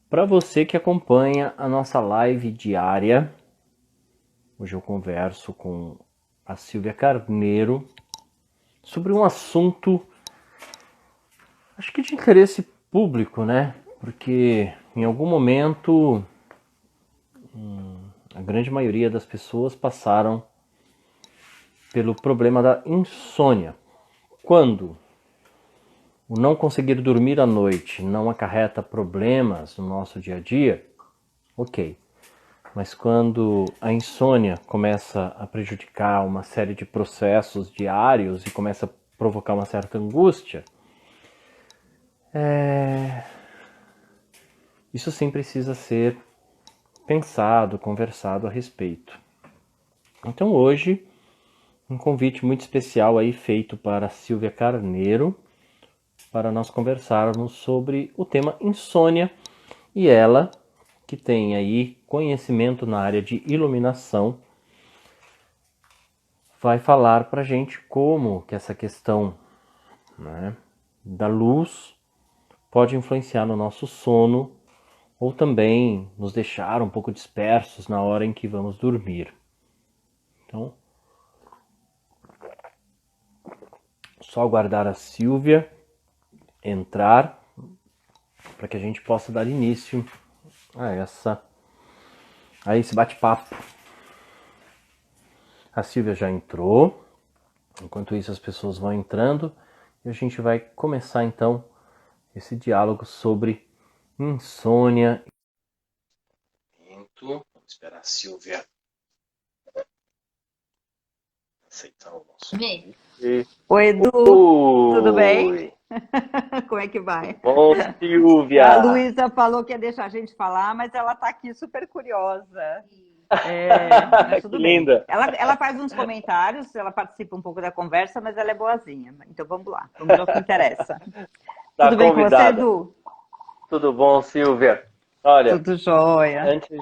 Para você que acompanha a nossa live diária, hoje eu converso com a Silvia Carneiro sobre um assunto, acho que de interesse público, né? Porque em algum momento a grande maioria das pessoas passaram pelo problema da insônia. Quando o não conseguir dormir à noite não acarreta problemas no nosso dia a dia, ok. Mas quando a insônia começa a prejudicar uma série de processos diários e começa a provocar uma certa angústia, isso sim precisa ser pensado, conversado a respeito. Então hoje, um convite muito especial aí feito para Silvia Carneiro, para nós conversarmos sobre o tema insônia, e ela, que tem aí conhecimento na área de iluminação, vai falar para a gente como que essa questão, né, da luz pode influenciar no nosso sono ou também nos deixar um pouco dispersos na hora em que vamos dormir. Então, só aguardar a Silvia entrar para que a gente possa dar início a esse bate-papo. A Silvia já entrou, enquanto isso as pessoas vão entrando e a gente vai começar então esse diálogo sobre insônia. Vamos esperar a Silvia aceitar o nosso convite. Oi, Edu, tudo bem? Oi, Como é que tudo vai? bom, A Silvia? Luísa falou que ia deixar a gente falar, mas ela está aqui super curiosa. Mas Que tudo bem. linda. Ela faz uns comentários, ela participa um pouco da conversa, mas ela é boazinha. Então vamos lá, vamos ao que interessa. Tá Tudo bem com você, convidada. Edu? Tudo bom, Silvia? Olha, Tudo jóia. antes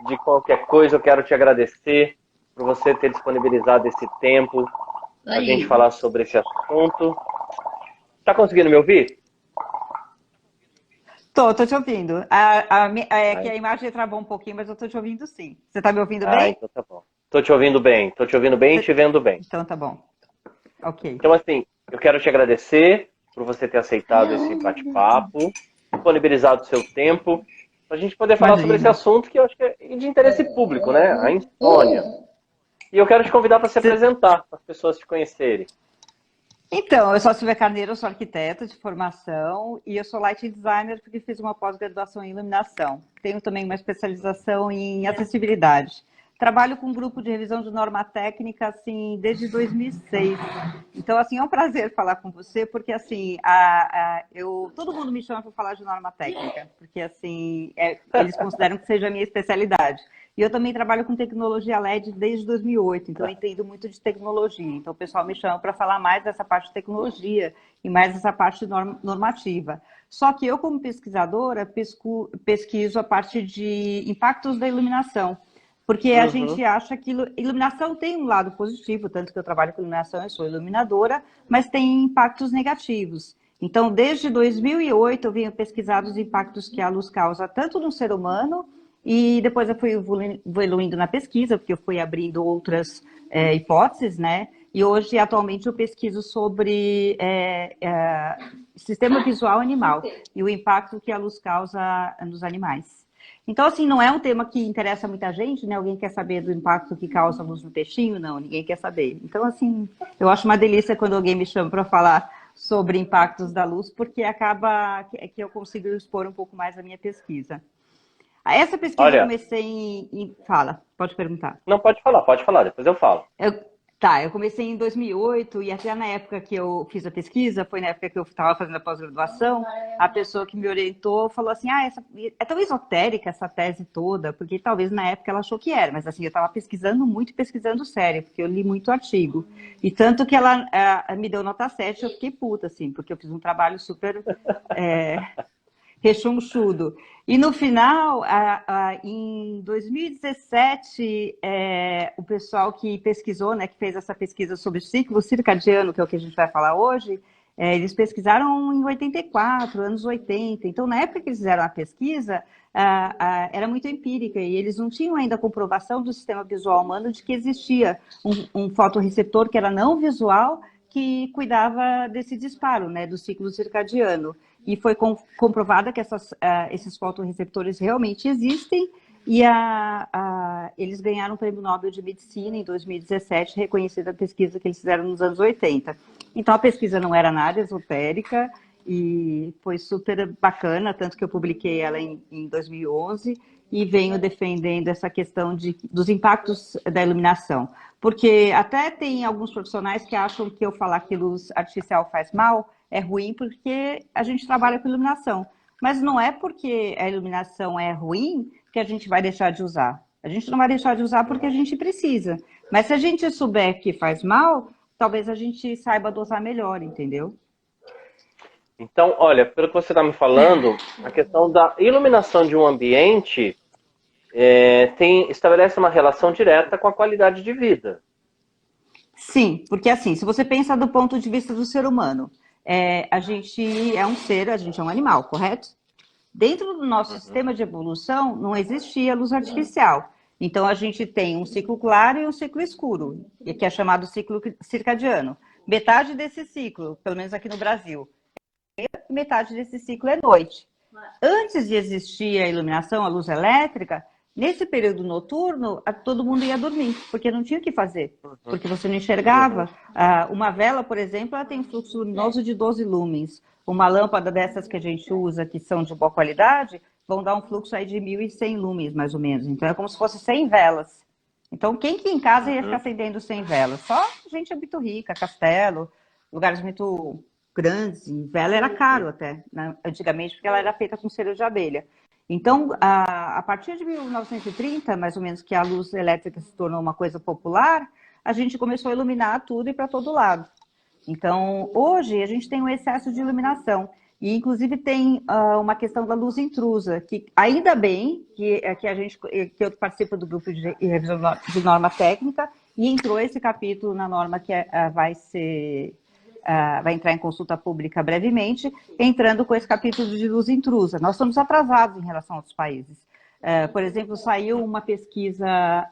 de qualquer coisa, eu quero te agradecer por você ter disponibilizado esse tempo para a gente falar sobre esse assunto. Tá conseguindo me ouvir? Tô te ouvindo. É que Ai, a imagem travou um pouquinho, mas eu tô te ouvindo sim. Você tá me ouvindo ah, bem? então tá bom. Tô te ouvindo bem e te vendo bem. Então tá bom. Ok. Então, assim, eu quero te agradecer por você ter aceitado esse bate-papo, disponibilizado o seu tempo, para a gente poder falar sobre esse Imagina. assunto que eu acho que é de interesse público, né? A insônia. E eu quero te convidar para se apresentar, para as pessoas te conhecerem. Então, eu sou a Silvia Carneiro, eu sou arquiteta de formação e eu sou lighting designer porque fiz uma pós-graduação em iluminação. Tenho também uma especialização em acessibilidade. Trabalho com um grupo de revisão de norma técnica assim desde 2006. Então, assim, é um prazer falar com você porque assim, todo mundo me chama para falar de norma técnica, porque assim, eles consideram que seja a minha especialidade. E eu também trabalho com tecnologia LED desde 2008, então eu entendo muito de tecnologia. Então o pessoal me chama para falar mais dessa parte de tecnologia e mais dessa parte normativa. Só que eu, como pesquisadora, pesquiso a parte de impactos da iluminação. Porque a Uhum. gente acha que iluminação tem um lado positivo, tanto que eu trabalho com iluminação, eu sou iluminadora, mas tem impactos negativos. Então, desde 2008, eu venho pesquisar os impactos que a luz causa tanto no ser humano e depois eu fui evoluindo na pesquisa, porque eu fui abrindo outras hipóteses, né? E hoje, atualmente, eu pesquiso sobre sistema visual animal e o impacto que a luz causa nos animais. Então, assim, não é um tema que interessa muita gente, né? Alguém quer saber do impacto que causa a luz no peixinho? Não, ninguém quer saber. Então, assim, eu acho uma delícia quando alguém me chama para falar sobre impactos da luz, porque acaba que eu consigo expor um pouco mais a minha pesquisa. Essa pesquisa eu Olha, comecei Fala, pode perguntar. não pode falar, depois eu falo. Eu comecei em 2008 e até na época que eu fiz a pesquisa, foi na época que eu estava fazendo a pós-graduação, a pessoa que me orientou falou assim, é tão esotérica essa tese toda, porque talvez na época ela achou que era, mas assim, eu estava pesquisando muito e pesquisando sério, porque eu li muito artigo. E tanto que ela me deu nota 7, eu fiquei puta, assim, porque eu fiz um trabalho super rechonchudo. E no final, em 2017, o pessoal que pesquisou, né, que fez essa pesquisa sobre o ciclo circadiano, que é o que a gente vai falar hoje, Eles pesquisaram em 84, anos 80. Então, na época que eles fizeram a pesquisa, era muito empírica e eles não tinham ainda a comprovação do sistema visual humano de que existia um fotorreceptor que era não visual que cuidava desse disparo, né, do ciclo circadiano. E foi comprovada que esses fotorreceptores realmente existem e eles ganharam o Prêmio Nobel de Medicina em 2017, reconhecida a pesquisa que eles fizeram nos anos 80. Então, a pesquisa não era nada esotérica e foi super bacana, tanto que eu publiquei ela em 2011 e venho defendendo essa questão dos impactos da iluminação. Porque até tem alguns profissionais que acham que eu falar que luz artificial faz mal é ruim porque a gente trabalha com iluminação. Mas não é porque a iluminação é ruim que a gente vai deixar de usar. A gente não vai deixar de usar porque a gente precisa. Mas se a gente souber que faz mal, talvez a gente saiba dosar melhor, entendeu? Então, olha, pelo que você está me falando, a questão da iluminação de um ambiente estabelece uma relação direta com a qualidade de vida. Sim, porque assim, se você pensa do ponto de vista do ser humano, a gente é um ser, a gente é um animal, correto? Dentro do nosso sistema de evolução, não existia luz artificial. Então, a gente tem um ciclo claro e um ciclo escuro, que é chamado ciclo circadiano. Metade desse ciclo, pelo menos aqui no Brasil, metade desse ciclo é noite. Antes de existir a iluminação, a luz elétrica, nesse período noturno, todo mundo ia dormir, porque não tinha o que fazer, porque você não enxergava. Uma vela, por exemplo, ela tem um fluxo luminoso de 12 lumens. Uma lâmpada dessas que a gente usa, que são de boa qualidade, vão dar um fluxo aí de 1.100 lumens, mais ou menos. Então, é como se fosse 100 velas. Então, quem que em casa ia ficar acendendo 100 velas? Só gente muito rica, castelo, lugares muito grandes. E vela era caro até, né? Antigamente, porque ela era feita com cera de abelha. Então, a partir de 1930, mais ou menos, que a luz elétrica se tornou uma coisa popular, a gente começou a iluminar tudo e para todo lado. Então, hoje, a gente tem um excesso de iluminação. E, inclusive, tem uma questão da luz intrusa, que ainda bem que eu participo do grupo de revisão de norma técnica e entrou esse capítulo na norma que vai entrar em consulta pública brevemente, entrando com esse capítulo de luz intrusa. Nós estamos atrasados em relação a outros países. Por exemplo, saiu uma pesquisa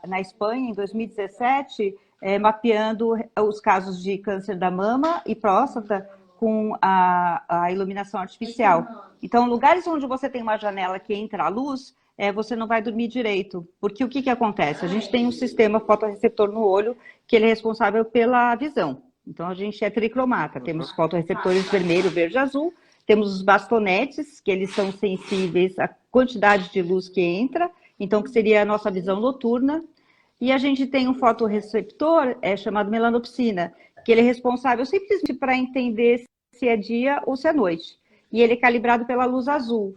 na Espanha, em 2017, mapeando os casos de câncer da mama e próstata com a iluminação artificial. Então, lugares onde você tem uma janela que entra a luz, você não vai dormir direito. Porque o que acontece? A gente tem um sistema fotorreceptor no olho que ele é responsável pela visão. Então, a gente é tricromata. Temos fotorreceptores vermelho, verde e azul. Temos os bastonetes, que eles são sensíveis à quantidade de luz que entra. Então, que seria a nossa visão noturna. E a gente tem um fotorreceptor chamado melanopsina, que ele é responsável simplesmente para entender se é dia ou se é noite. E ele é calibrado pela luz azul.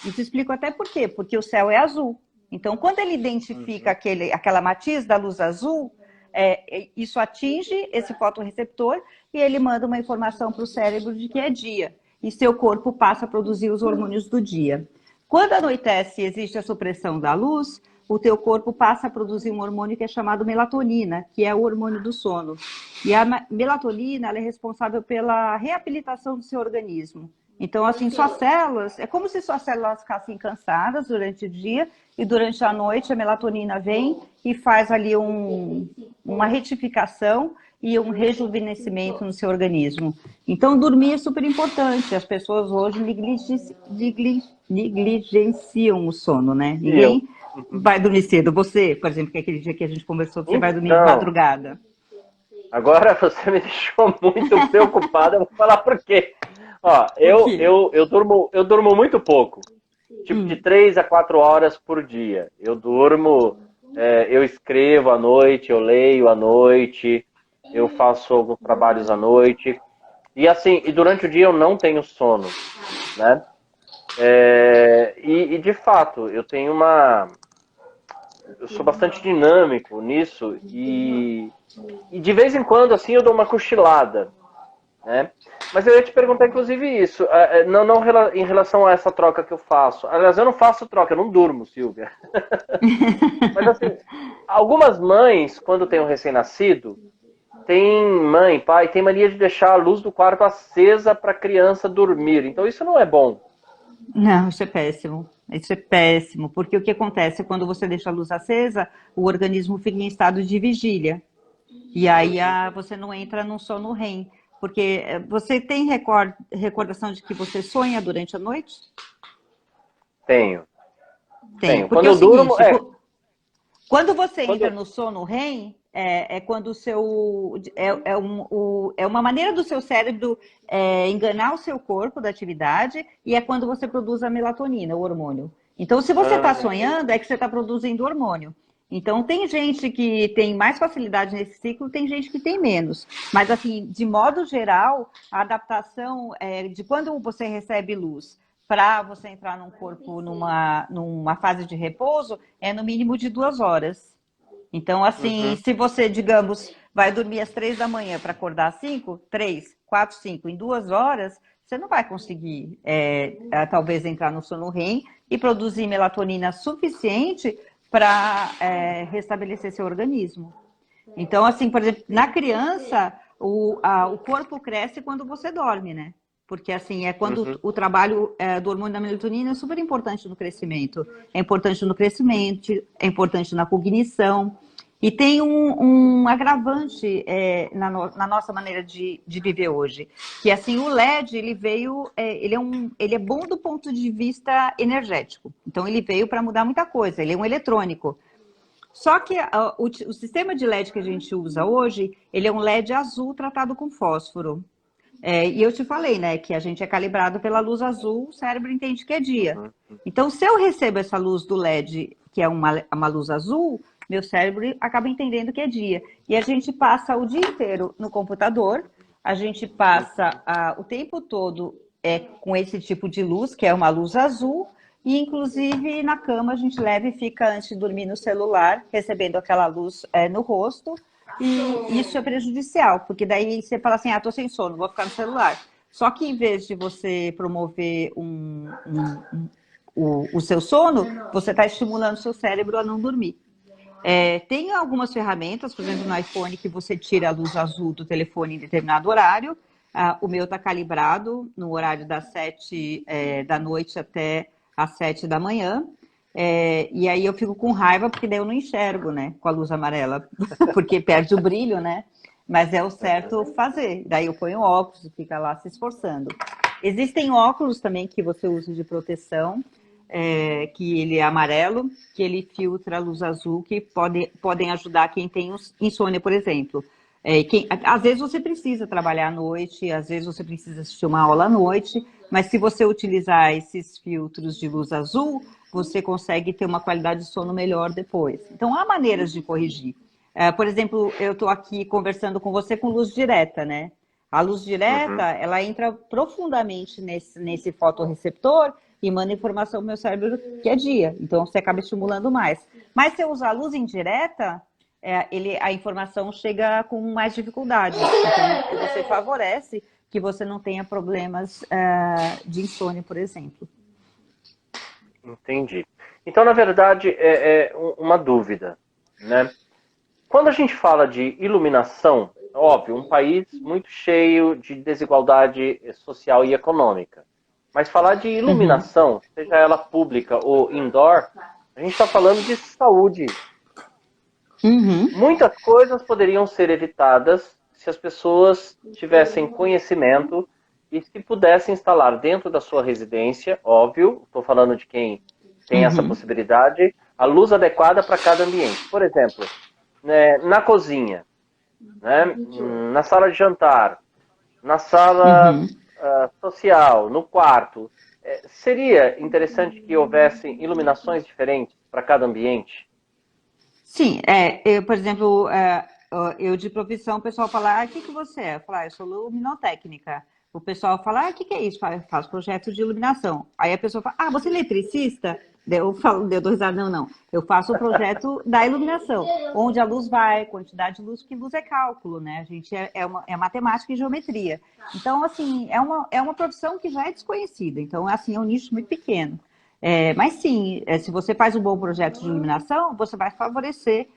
Isso explico até por quê. Porque o céu é azul. Então, quando ele identifica aquela matiz da luz azul, isso atinge esse fotorreceptor e ele manda uma informação para o cérebro de que é dia. E seu corpo passa a produzir os hormônios do dia. Quando anoitece e existe a supressão da luz, o teu corpo passa a produzir um hormônio que é chamado melatonina, que é o hormônio do sono. E a melatonina ela é responsável pela reabilitação do seu organismo. Então, assim, suas células, é como se suas células ficassem cansadas durante o dia e durante a noite a melatonina vem e faz ali uma retificação e um rejuvenescimento no seu organismo. Então, dormir é super importante. As pessoas hoje negligenciam o sono, né? Ninguém vai dormir cedo. Você, por exemplo, que é aquele dia que a gente conversou, você vai dormir de madrugada. Agora você me deixou muito preocupada. Eu vou falar por quê. Ó, eu durmo muito pouco. Tipo, de 3 a 4 horas por dia. Eu durmo, eu escrevo à noite, eu leio à noite, eu faço alguns trabalhos à noite. E assim, e durante o dia eu não tenho sono, né? E de fato, eu sou bastante dinâmico nisso e de vez em quando, assim, eu dou uma cochilada, né? Mas eu ia te perguntar, inclusive, isso, não em relação a essa troca que eu faço. Aliás, eu não faço troca, eu não durmo, Silvia. Mas assim, algumas mães, quando tem um recém-nascido, tem mãe, pai, tem mania de deixar a luz do quarto acesa para a criança dormir. Então isso não é bom. Não, isso é péssimo. Isso é péssimo, porque o que acontece quando você deixa a luz acesa, o organismo fica em estado de vigília. E aí você não entra num sono REM. Porque você tem recordação de que você sonha durante a noite? Tenho. Tem. Porque Quando é o eu durmo, seguinte, quando você quando entra eu, no sono REM, é quando o seu. É uma maneira do seu cérebro enganar o seu corpo da atividade, e é quando você produz a melatonina, o hormônio. Então, se você está entendi. sonhando, é que você está produzindo hormônio. Então, tem gente que tem mais facilidade nesse ciclo, tem gente que tem menos. Mas, assim, de modo geral, a adaptação de quando você recebe luz para você entrar num corpo numa fase de repouso é no mínimo de 2 horas. Então, assim, Uhum. se você, digamos, vai dormir às 3 da manhã para acordar às 5, 3, 4, 5, em 2 horas, você não vai conseguir, talvez, entrar no sono REM e produzir melatonina suficiente para restabelecer seu organismo. Então, assim, por exemplo, na criança, o corpo cresce quando você dorme, né? Porque, assim, é quando Uhum. o trabalho do hormônio da melatonina é super importante no crescimento. É importante no crescimento, é importante na cognição. E tem um agravante na nossa maneira de viver hoje. Que, assim, o LED, ele veio, ele é bom do ponto de vista energético. Então, ele veio para mudar muita coisa. Ele é um eletrônico. Só que o sistema de LED que a gente usa hoje, ele é um LED azul tratado com fósforo. E eu te falei, né, que a gente é calibrado pela luz azul, o cérebro entende que é dia. Uhum. Então, se eu recebo essa luz do LED, que é uma luz azul, meu cérebro acaba entendendo que é dia. E a gente passa o dia inteiro no computador, a gente passa o tempo todo com esse tipo de luz, que é uma luz azul, e inclusive na cama a gente leva e fica antes de dormir no celular, recebendo aquela luz no rosto, e isso é prejudicial, porque daí você fala assim, tô sem sono, vou ficar no celular. Só que em vez de você promover o seu sono, você está estimulando o seu cérebro a não dormir. Tem algumas ferramentas, por exemplo, no iPhone, que você tira a luz azul do telefone em determinado horário. O meu está calibrado no horário das 7 da noite até às 7 da manhã. E aí eu fico com raiva, porque daí eu não enxergo, né, com a luz amarela, porque perde o brilho, né? Mas é o certo fazer. Daí eu ponho óculos e fica lá se esforçando. Existem óculos também que você usa de proteção, que ele é amarelo, que ele filtra a luz azul, que podem ajudar quem tem insônia, por exemplo. Às vezes você precisa trabalhar à noite, às vezes você precisa assistir uma aula à noite, mas se você utilizar esses filtros de luz azul, você consegue ter uma qualidade de sono melhor depois. Então, há maneiras de corrigir. Por exemplo, eu estou aqui conversando com você com luz direta, né? A luz direta, Uhum. ela entra profundamente nesse fotorreceptor e manda informação ao meu cérebro que é dia. Então, você acaba estimulando mais. Mas se eu usar a luz indireta, a informação chega com mais dificuldade. Então, você favorece que você não tenha problemas de insônia, por exemplo. Entendi. Então, na verdade, uma dúvida, né? Quando a gente fala de iluminação, óbvio, um país muito cheio de desigualdade social e econômica. Mas falar de Uhum. iluminação, seja ela pública ou indoor, a gente está falando de saúde. Uhum. Muitas coisas poderiam ser evitadas se as pessoas tivessem conhecimento e se pudessem instalar dentro da sua residência, óbvio, estou falando de quem tem essa Uhum. possibilidade, a luz adequada para cada ambiente. Por exemplo, né, na cozinha, né, na sala de jantar, na sala Uhum. social, no quarto. Seria interessante que houvessem iluminações diferentes para cada ambiente? Sim, por exemplo, eu de profissão, o pessoal fala, o que você é? Eu falo, eu sou luminotécnica. O pessoal fala, o que é isso? Eu faço projeto de iluminação. Aí a pessoa fala, você é eletricista? Daí eu falo, eu dou risada, não. Eu faço o projeto da iluminação, onde a luz vai, quantidade de luz, porque luz é cálculo, né? A gente é matemática e geometria. Então, assim, é uma profissão que já é desconhecida. Então, assim, é um nicho muito pequeno. Mas sim, se você faz um bom projeto de iluminação, você vai favorecer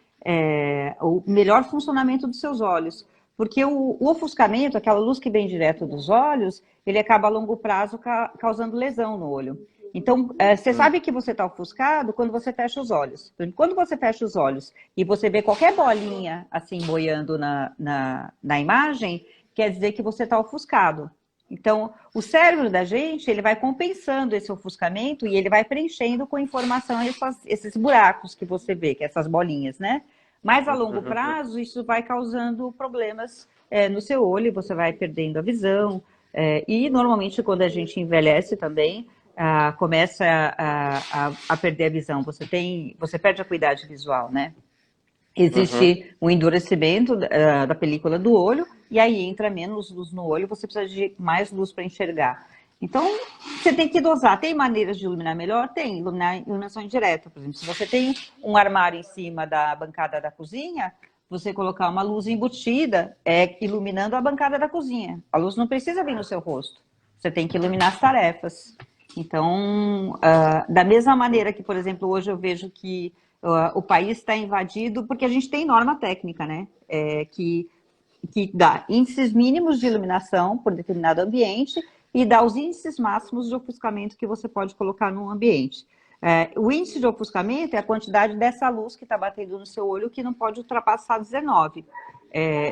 o melhor funcionamento dos seus olhos. Porque o ofuscamento, aquela luz que vem direto dos olhos, ele acaba a longo prazo causando lesão no olho. Então, você sabe que você está ofuscado quando você fecha os olhos. Quando você fecha os olhos e você vê qualquer bolinha assim boiando na imagem, quer dizer que você está ofuscado. Então, o cérebro da gente, ele vai compensando esse ofuscamento e ele vai preenchendo com informação esses buracos que você vê, que é essas bolinhas, né? Mas a longo prazo, isso vai causando problemas no seu olho, você vai perdendo a visão. E normalmente, quando a gente envelhece também, começa a perder a visão. Você perde a acuidade visual, né? Existe um endurecimento da película do olho, e aí entra menos luz no olho, você precisa de mais luz para enxergar. Então, você tem que dosar. Tem maneiras de iluminar melhor? Tem. Iluminação indireta, por exemplo. Se você tem um armário em cima da bancada da cozinha, você colocar uma luz embutida, iluminando a bancada da cozinha. A luz não precisa vir no seu rosto. Você tem que iluminar as tarefas. Então, da mesma maneira que, por exemplo, hoje eu vejo que o país está invadido, porque a gente tem norma técnica, né? Que dá índices mínimos de iluminação por determinado ambiente e dá os índices máximos de ofuscamento que você pode colocar num ambiente. O índice de ofuscamento é a quantidade dessa luz que está batendo no seu olho que não pode ultrapassar 19,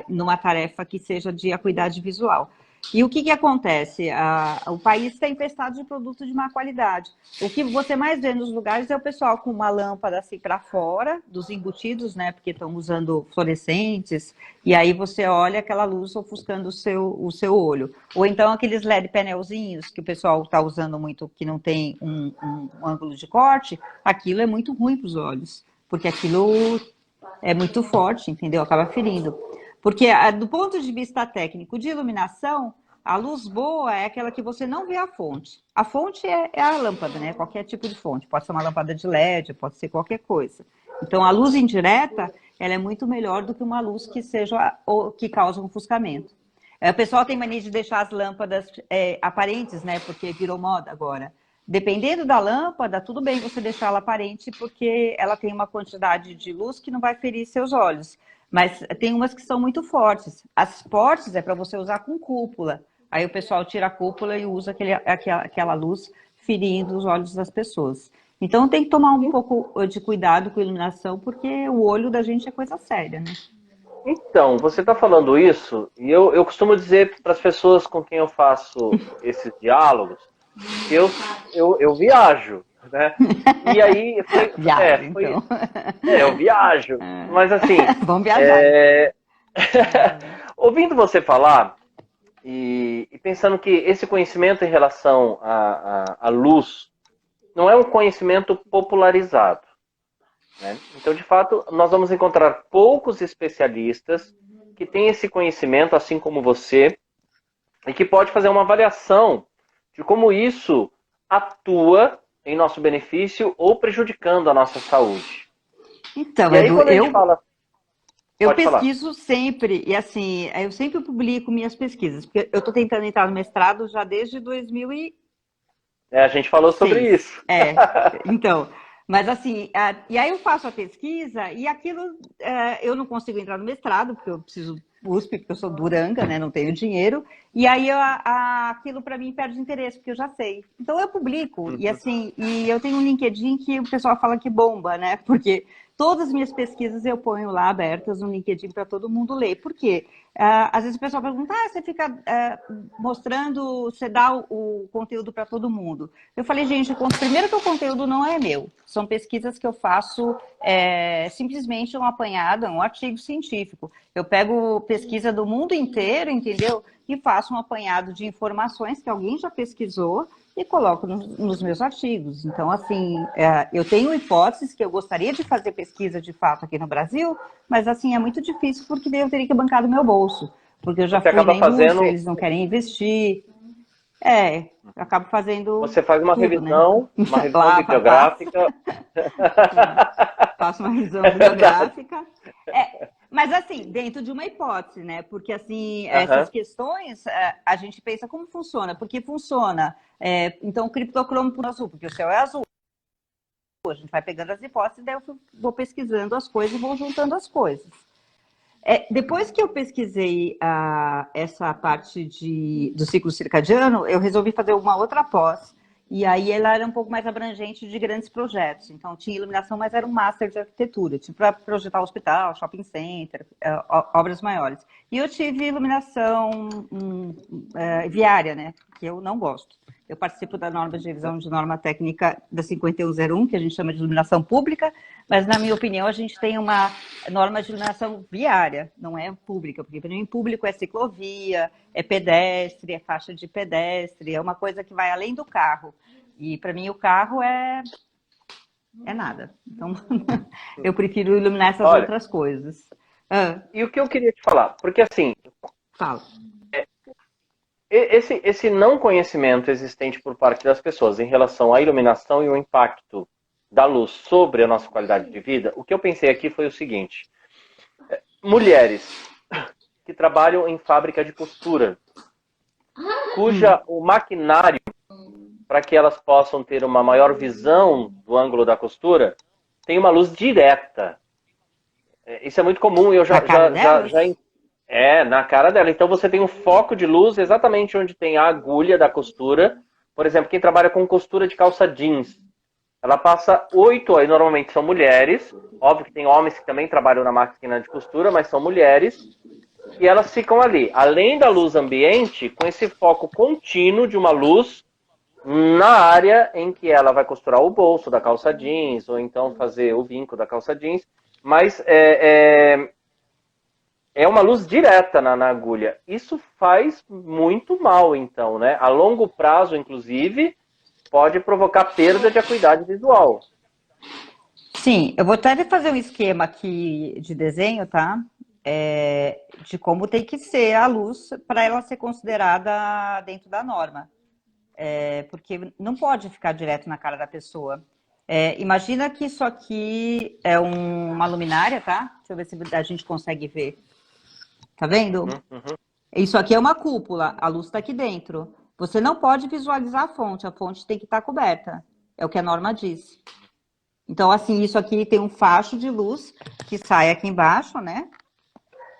numa tarefa que seja de acuidade visual. E o que acontece? O país está infestado de produtos de má qualidade. O que você mais vê nos lugares é o pessoal com uma lâmpada assim para fora, dos embutidos, né? Porque estão usando fluorescentes, e aí você olha aquela luz ofuscando o seu olho. Ou então aqueles LED painelzinhos que o pessoal está usando muito, que não tem um ângulo de corte, aquilo é muito ruim para os olhos, porque aquilo é muito forte, entendeu? Acaba ferindo. Porque, do ponto de vista técnico de iluminação, a luz boa é aquela que você não vê a fonte. A fonte é a lâmpada, né? Qualquer tipo de fonte. Pode ser uma lâmpada de LED, pode ser qualquer coisa. Então, a luz indireta, ela é muito melhor do que uma luz que causa um ofuscamento. O pessoal tem mania de deixar as lâmpadas aparentes, né? Porque virou moda agora. Dependendo da lâmpada, tudo bem você deixar ela aparente, porque ela tem uma quantidade de luz que não vai ferir seus olhos. Mas tem umas que são muito fortes. As fortes é para você usar com cúpula. Aí o pessoal tira a cúpula e usa aquela luz ferindo os olhos das pessoas. Então tem que tomar um pouco de cuidado com a iluminação, porque o olho da gente é coisa séria, né? Então, você está falando isso, e eu costumo dizer para as pessoas com quem eu faço esses diálogos, que eu viajo, né? E aí, Então. Eu viajo, mas assim, Vamos viajar. ouvindo você falar e pensando que esse conhecimento em relação à luz não é um conhecimento popularizado, né? Então, de fato, nós vamos encontrar poucos especialistas que têm esse conhecimento, assim como você, e que pode fazer uma avaliação de como isso atua em nosso benefício ou prejudicando a nossa saúde. Então, e aí, quando a gente fala... Eu pesquiso sempre, e assim, eu sempre publico minhas pesquisas, porque eu estou tentando entrar no mestrado já desde 2006. a gente falou sobre isso. Então, mas assim, e aí eu faço a pesquisa e aquilo, eu não consigo entrar no mestrado, porque eu preciso USP, porque eu sou duranga, né, não tenho dinheiro, e aí aquilo para mim perde interesse, porque eu já sei. Então eu publico, e assim, e eu tenho um LinkedIn que o pessoal fala que bomba, né, porque todas as minhas pesquisas eu ponho lá abertas no LinkedIn para todo mundo ler. Por quê? Às vezes o pessoal pergunta, você fica mostrando, você dá o conteúdo para todo mundo. Eu falei, gente, primeiro que o conteúdo não é meu. São pesquisas que eu faço simplesmente um apanhado, um artigo científico. Eu pego pesquisa do mundo inteiro, entendeu? E faço um apanhado de informações que alguém já pesquisou e coloco nos meus artigos. Então, assim, eu tenho hipóteses que eu gostaria de fazer pesquisa de fato aqui no Brasil, mas, assim, é muito difícil porque daí eu teria que bancar do meu bolso. Porque eu já fui na indústria, eles não querem investir. Eu acabo fazendo Você faz uma tudo, revisão, né? uma revisão bibliográfica. Faço uma revisão bibliográfica. Mas, assim, dentro de uma hipótese, né? Porque, assim, essas questões, a gente pensa como funciona. Porque funciona, então, o criptocromo por azul, porque o céu é azul. A gente vai pegando as hipóteses, daí eu vou pesquisando as coisas e vou juntando as coisas. Depois que eu pesquisei essa parte do ciclo circadiano, eu resolvi fazer uma outra pós. E aí ela era um pouco mais abrangente de grandes projetos. Então tinha iluminação, mas era um master de arquitetura, tipo para projetar hospital, shopping center, obras maiores. E eu tive iluminação viária, né? Que eu não gosto. Eu participo da norma de revisão de norma técnica da 5101, que a gente chama de iluminação pública, mas, na minha opinião, a gente tem uma norma de iluminação viária, não é pública, porque para mim público é ciclovia, é pedestre, é faixa de pedestre, é uma coisa que vai além do carro. E para mim o carro é nada. Então, eu prefiro iluminar essas outras coisas. E o que eu queria te falar? Porque assim, fala. Esse não conhecimento existente por parte das pessoas em relação à iluminação e o impacto da luz sobre a nossa qualidade de vida, o que eu pensei aqui foi o seguinte: mulheres que trabalham em fábrica de costura, cuja o maquinário, para que elas possam ter uma maior visão do ângulo da costura, tem uma luz direta. Isso é muito comum e eu já na cara dela. Então você tem um foco de luz exatamente onde tem a agulha da costura. Por exemplo, quem trabalha com costura de calça jeans, ela passa 8, aí normalmente são mulheres, óbvio que tem homens que também trabalham na máquina de costura, mas são mulheres, e elas ficam ali, além da luz ambiente, com esse foco contínuo de uma luz na área em que ela vai costurar o bolso da calça jeans, ou então fazer o vinco da calça jeans, mas é uma luz direta na agulha. Isso faz muito mal, então, né? A longo prazo, inclusive, pode provocar perda de acuidade visual. Sim, eu vou até fazer um esquema aqui de desenho, tá? De como tem que ser a luz para ela ser considerada dentro da norma. Porque não pode ficar direto na cara da pessoa. Imagina que isso aqui é uma luminária, tá? Deixa eu ver se a gente consegue ver. Tá vendo? Uhum. Isso aqui é uma cúpula, a luz está aqui dentro. Você não pode visualizar a fonte tem que estar coberta. É o que a norma diz. Então, assim, isso aqui tem um facho de luz que sai aqui embaixo, né?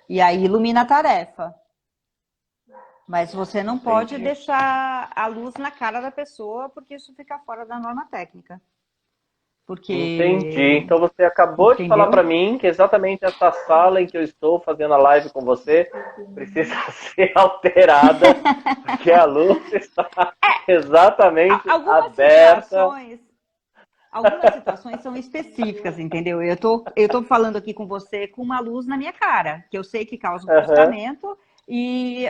E aí ilumina a tarefa. Mas você não pode deixar a luz na cara da pessoa, porque isso fica fora da norma técnica. Entendi. Então você acabou de falar para mim que exatamente essa sala em que eu estou fazendo a live com você precisa ser alterada, porque a luz está exatamente aberta. Algumas situações são específicas, entendeu? Eu tô falando aqui com você com uma luz na minha cara, que eu sei que causa um ofuscamento e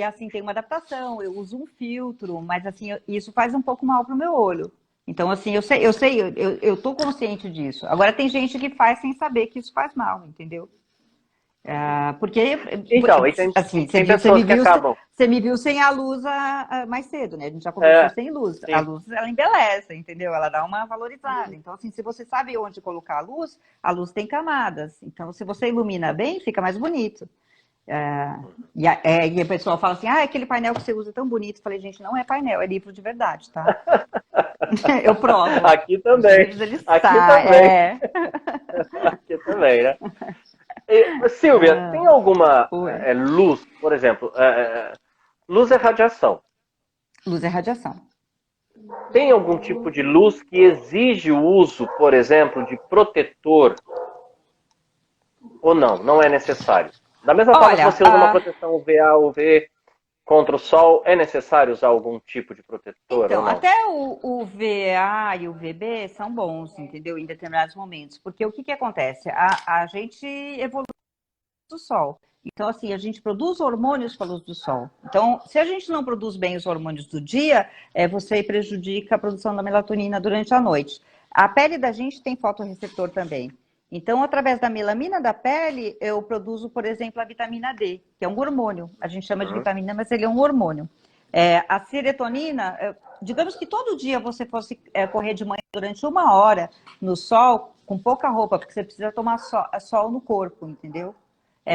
assim tem uma adaptação. Eu uso um filtro, mas assim isso faz um pouco mal para o meu olho. Então, assim, eu tô consciente disso. Agora, tem gente que faz sem saber que isso faz mal, entendeu? Porque, então, assim, tem pessoas que acabam. Você me viu sem a luz mais cedo, né? A gente já começou sem luz. Sim. A luz, ela embeleza, entendeu? Ela dá uma valorizada. Então, assim, se você sabe onde colocar a luz tem camadas. Então, se você ilumina bem, fica mais bonito. E a pessoa fala assim, aquele painel que você usa é tão bonito. Eu falei, gente, não é painel, é livro de verdade, tá? Eu provo. Aqui também. Aqui também, né? Silvia, tem alguma luz, por exemplo, luz é radiação. Luz é radiação. Tem algum tipo de luz que exige o uso, por exemplo, de protetor? Ou não? Não é necessário? Da mesma forma que você usa uma proteção UVA, UV contra o sol, é necessário usar algum tipo de protetor? Então, ou não? até o UVA e o UVB são bons, entendeu? Em determinados momentos. Porque o que acontece? A gente evolui do sol. Então, assim, a gente produz hormônios com a luz do sol. Então, se a gente não produz bem os hormônios do dia, você prejudica a produção da melatonina durante a noite. A pele da gente tem fotorreceptor também. Então, através da melamina da pele, eu produzo, por exemplo, a vitamina D, que é um hormônio. A gente chama de vitamina, mas ele é um hormônio. A serotonina, digamos que todo dia você fosse correr de manhã durante 1 hora no sol, com pouca roupa, porque você precisa tomar sol no corpo, entendeu?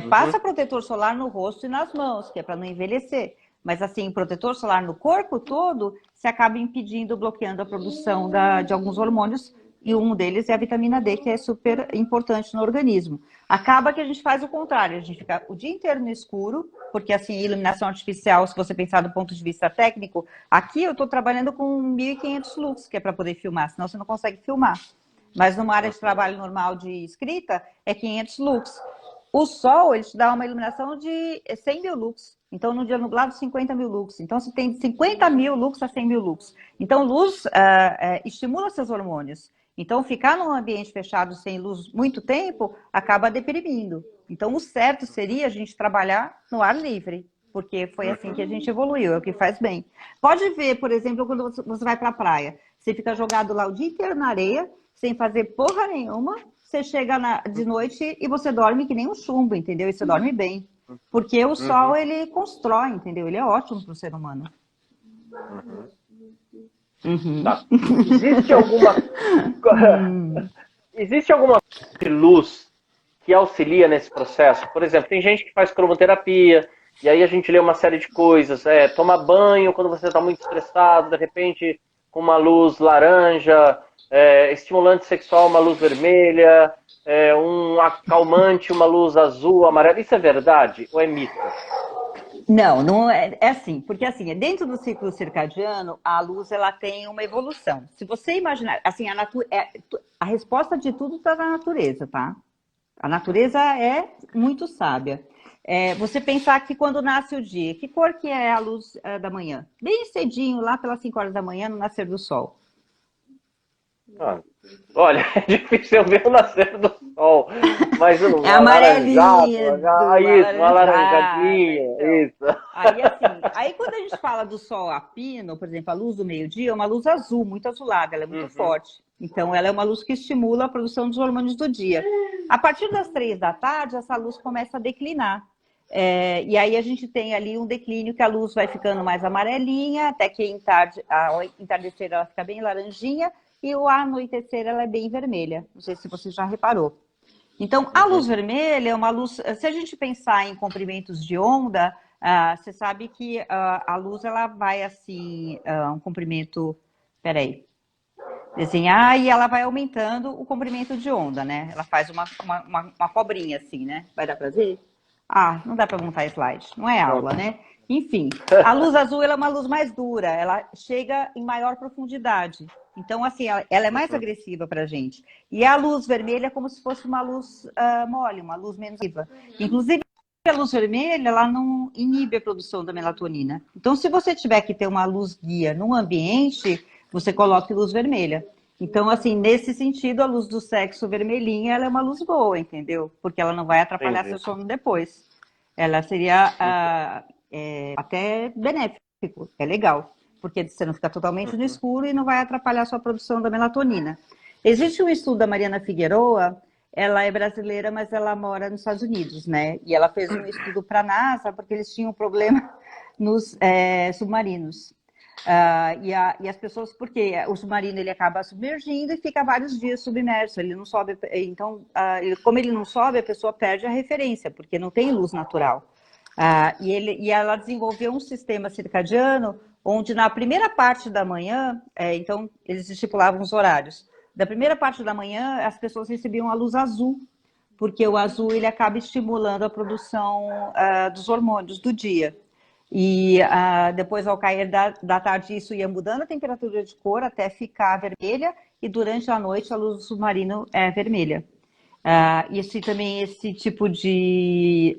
Passa protetor solar no rosto e nas mãos, que é para não envelhecer. Mas, assim, protetor solar no corpo todo, você acaba impedindo, bloqueando a produção de alguns hormônios, e um deles é a vitamina D, que é super importante no organismo. Acaba que a gente faz o contrário, a gente fica o dia inteiro no escuro, porque assim, iluminação artificial, se você pensar do ponto de vista técnico, aqui eu estou trabalhando com 1.500 lux, que é para poder filmar, senão você não consegue filmar. Mas numa área de trabalho normal de escrita, é 500 lux. O sol, ele te dá uma iluminação de 100 mil lux. Então, no dia nublado, 50 mil lux. Então, você tem 50 mil lux a 100 mil lux. Então, luz estimula seus hormônios. Então, ficar num ambiente fechado sem luz muito tempo acaba deprimindo. Então, o certo seria a gente trabalhar no ar livre, porque foi assim que a gente evoluiu, é o que faz bem. Pode ver, por exemplo, quando você vai para a praia, você fica jogado lá o dia inteiro na areia, sem fazer porra nenhuma, você chega de noite e você dorme que nem um chumbo, entendeu? E você dorme bem. Porque o sol, ele constrói, entendeu? Ele é ótimo para o ser humano. Tá. Existe alguma luz que auxilia nesse processo? Por exemplo, tem gente que faz cromoterapia, e aí a gente lê uma série de coisas. Toma banho quando você está muito estressado, de repente com uma luz laranja, estimulante sexual, uma luz vermelha, um acalmante, uma luz azul, amarela. Isso é verdade ou é mito? Não, não é, é assim, porque assim, dentro do ciclo circadiano, a luz ela tem uma evolução. Se você imaginar, assim, a resposta de tudo está na natureza, tá? A natureza é muito sábia. Você pensar que quando nasce o dia, que cor que é a luz da manhã? Bem cedinho, lá pelas 5 horas da manhã, no nascer do sol. Olha, é difícil eu ver o nascer do sol, mas um alaranjado, amarelinho, um alaranjadinho, então. isso. Aí quando a gente fala do sol a pino, por exemplo, a luz do meio-dia é uma luz azul, muito azulada, ela é muito forte. Então, ela é uma luz que estimula a produção dos hormônios do dia. A partir das 3 da tarde, essa luz começa a declinar. E aí a gente tem ali um declínio que a luz vai ficando mais amarelinha, até que ao entardecer ela fica bem laranjinha, e ao anoitecer ela é bem vermelha. Não sei se você já reparou. Então, a luz vermelha é uma luz... Se a gente pensar em comprimentos de onda, você sabe que a luz ela vai assim, um comprimento... Peraí. Desenhar e ela vai aumentando o comprimento de onda, né? Ela faz uma cobrinha assim, né? Vai dar pra ver? Não dá para montar slide. Não é aula, né? Enfim, a luz azul ela é uma luz mais dura, ela chega em maior profundidade. Então, assim, ela é mais agressiva para a gente. E a luz vermelha é como se fosse uma luz mole, uma luz menos viva. Inclusive, a luz vermelha, ela não inibe a produção da melatonina. Então, se você tiver que ter uma luz guia num ambiente, você coloque luz vermelha. Então, assim, nesse sentido, a luz do sexo vermelhinha, ela é uma luz boa, entendeu? Porque ela não vai atrapalhar seu sono depois. Ela seria até benéfico, é legal. Porque você não fica totalmente no escuro e não vai atrapalhar a sua produção da melatonina. Existe um estudo da Mariana Figueroa, ela é brasileira, mas ela mora nos Estados Unidos, né? E ela fez um estudo para a NASA, porque eles tinham um problema nos submarinos. E as pessoas, porque o submarino ele acaba submergindo e fica vários dias submerso, ele não sobe, então, como ele não sobe, a pessoa perde a referência, porque não tem luz natural. E ela desenvolveu um sistema circadiano, onde na primeira parte da manhã, então eles estipulavam os horários, da primeira parte da manhã as pessoas recebiam a luz azul, porque o azul ele acaba estimulando a produção dos hormônios do dia. E depois, ao cair da tarde, isso ia mudando a temperatura de cor até ficar vermelha, e durante a noite a luz do submarino é vermelha. Esse tipo de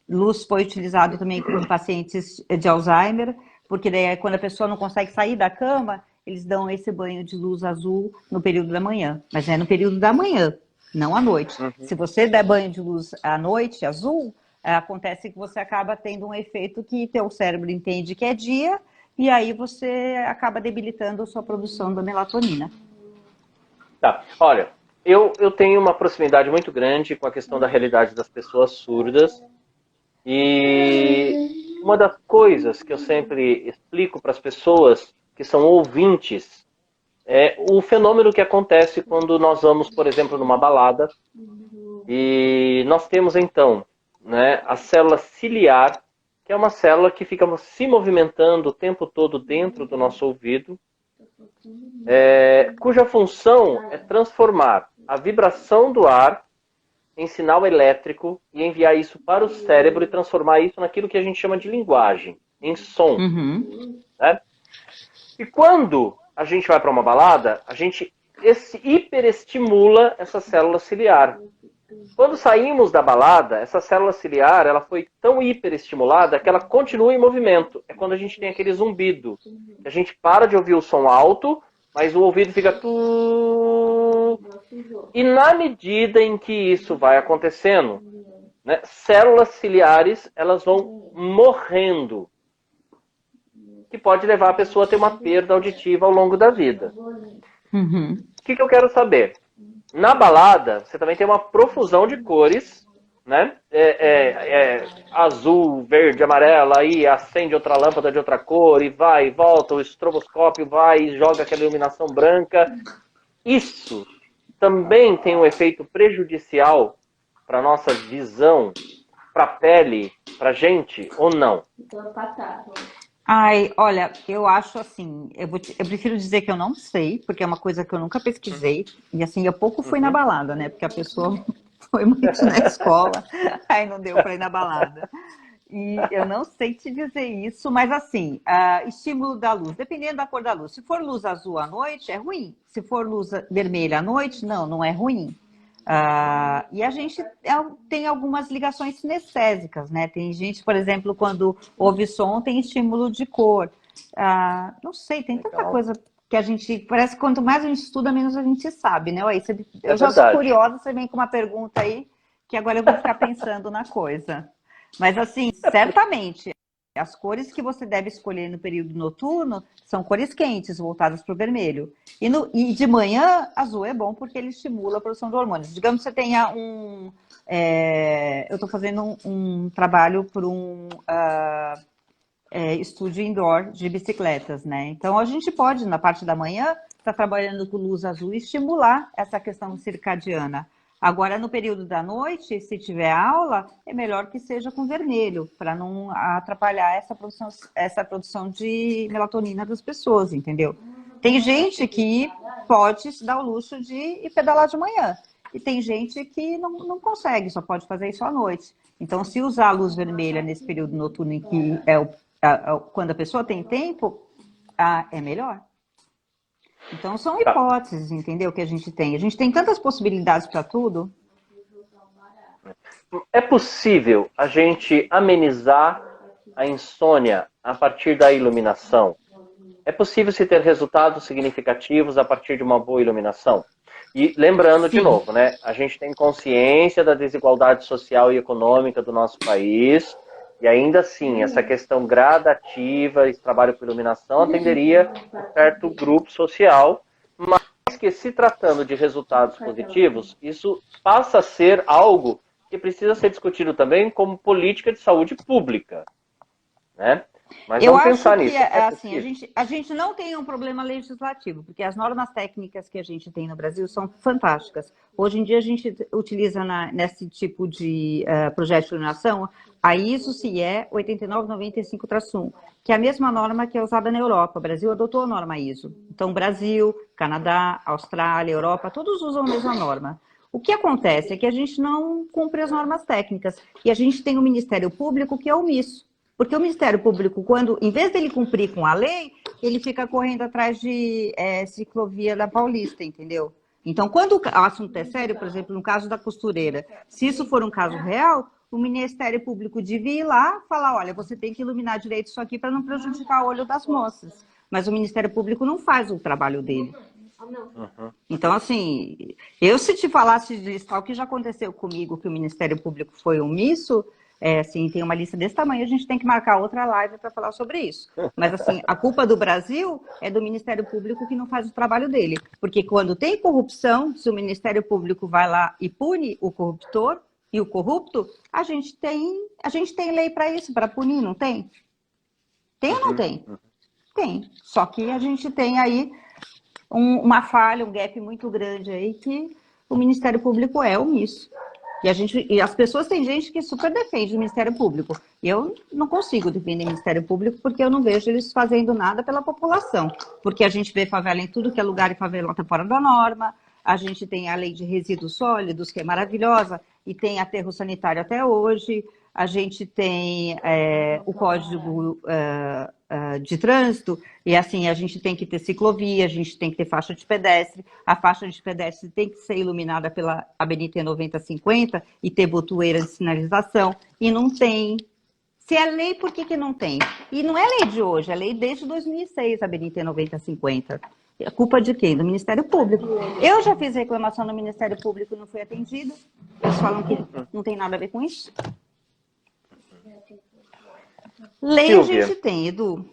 luz foi utilizado também com pacientes de Alzheimer, porque daí quando a pessoa não consegue sair da cama, eles dão esse banho de luz azul no período da manhã. Mas é no período da manhã, não à noite. Se você der banho de luz à noite, azul, acontece que você acaba tendo um efeito que teu cérebro entende que é dia, e aí você acaba debilitando a sua produção da melatonina. Tá, olha, eu tenho uma proximidade muito grande com a questão da realidade das pessoas surdas, e uma das coisas que eu sempre explico para as pessoas que são ouvintes é o fenômeno que acontece quando nós vamos, por exemplo, numa balada, e nós temos então, né, a célula ciliar, que é uma célula que fica se movimentando o tempo todo dentro do nosso ouvido, cuja função é transformar a vibração do ar em sinal elétrico e enviar isso para o cérebro e transformar isso naquilo que a gente chama de linguagem, em som. Né? E quando a gente vai para uma balada, a gente hiperestimula essa célula ciliar. Quando saímos da balada, essa célula ciliar ela foi tão hiperestimulada que ela continua em movimento. É quando a gente tem aquele zumbido. A gente para de ouvir o som alto, mas o ouvido fica... E na medida em que isso vai acontecendo, né, células ciliares elas vão morrendo, que pode levar a pessoa a ter uma perda auditiva ao longo da vida. O que eu quero saber? Na balada, você também tem uma profusão de cores, né? Azul, verde, amarelo, aí acende outra lâmpada de outra cor, e vai e volta, o estroboscópio vai e joga aquela iluminação branca. Isso também tem um efeito prejudicial para a nossa visão, para a pele, para a gente, ou não? Ai, olha, eu acho assim, eu prefiro dizer que eu não sei, porque é uma coisa que eu nunca pesquisei, e assim, eu pouco fui na balada, né, porque a pessoa foi muito na escola, aí não deu para ir na balada. E eu não sei te dizer isso, mas assim, estímulo da luz, dependendo da cor da luz. Se for luz azul à noite, é ruim. Se for luz vermelha à noite, não é ruim. E a gente tem algumas ligações sinestésicas, né? Tem gente, por exemplo, quando ouve som, tem estímulo de cor. Não sei, tem tanta coisa que a gente... Parece que quanto mais a gente estuda, menos a gente sabe, né? Eu já sou curiosa, você vem com uma pergunta aí, que agora eu vou ficar pensando na coisa. Mas assim, certamente, as cores que você deve escolher no período noturno são cores quentes, voltadas para o vermelho. E de manhã, azul é bom porque ele estimula a produção de hormônios. Digamos que você tenha eu estou fazendo um trabalho por um estúdio indoor de bicicletas, né? Então, a gente pode, na parte da manhã, estar trabalhando com luz azul e estimular essa questão circadiana. Agora, no período da noite, se tiver aula, é melhor que seja com vermelho, para não atrapalhar essa produção de melatonina das pessoas, entendeu? Tem gente que pode se dar o luxo de ir pedalar de manhã, e tem gente que não consegue, só pode fazer isso à noite. Então, se usar a luz vermelha nesse período noturno em que quando a pessoa tem tempo, é melhor. Então, são hipóteses, entendeu, que a gente tem. A gente tem tantas possibilidades para tudo. É possível a gente amenizar a insônia a partir da iluminação? É possível se ter resultados significativos a partir de uma boa iluminação? E lembrando, de novo, né, a gente tem consciência da desigualdade social e econômica do nosso país, e ainda assim, essa questão gradativa, esse trabalho com iluminação, atenderia a certo grupo social, mas que se tratando de resultados positivos, isso passa a ser algo que precisa ser discutido também como política de saúde pública, né? Mas eu vamos acho pensar que nisso. assim, a gente não tem um problema legislativo, porque as normas técnicas que a gente tem no Brasil são fantásticas. Hoje em dia a gente utiliza nesse tipo de projeto de iluminação a ISO-CIE 8995-1, que é a mesma norma que é usada na Europa. O Brasil adotou a norma ISO. Então, Brasil, Canadá, Austrália, Europa, todos usam a mesma norma. O que acontece é que a gente não cumpre as normas técnicas e a gente tem o Ministério Público que é omisso. Porque o Ministério Público, em vez dele cumprir com a lei, ele fica correndo atrás de ciclovia da Paulista, entendeu? Então, quando o assunto é sério, por exemplo, no caso da costureira, se isso for um caso real, o Ministério Público devia ir lá e falar, olha, você tem que iluminar direito isso aqui para não prejudicar o olho das moças. Mas o Ministério Público não faz o trabalho dele. Então, assim, se te falasse disso, tal que já aconteceu comigo, que o Ministério Público foi omisso, assim, tem uma lista desse tamanho, a gente tem que marcar outra live para falar sobre isso. Mas, assim, a culpa do Brasil é do Ministério Público que não faz o trabalho dele. Porque quando tem corrupção, se o Ministério Público vai lá e pune o corruptor e o corrupto, a gente tem lei para isso, para punir, não tem? Tem ou não tem? Tem. Só que a gente tem aí uma falha, um gap muito grande aí que o Ministério Público é omisso. E as pessoas, tem gente que super defende o Ministério Público. E eu não consigo defender o Ministério Público porque eu não vejo eles fazendo nada pela população. Porque a gente vê favela em tudo que é lugar e favela está fora da norma. A gente tem a lei de resíduos sólidos, que é maravilhosa, e tem aterro sanitário até hoje. A gente tem o código de trânsito, e assim, a gente tem que ter ciclovia, a gente tem que ter faixa de pedestre, a faixa de pedestre tem que ser iluminada pela ABNT 9050 e ter botoeira de sinalização, e não tem. Se é lei, por que não tem? E não é lei de hoje, é lei desde 2006, a ABNT 9050. É culpa de quem? Do Ministério Público. Eu já fiz reclamação no Ministério Público e não fui atendida. Eles falam que não tem nada a ver com isso. Lei Silvia, a gente tem, Edu.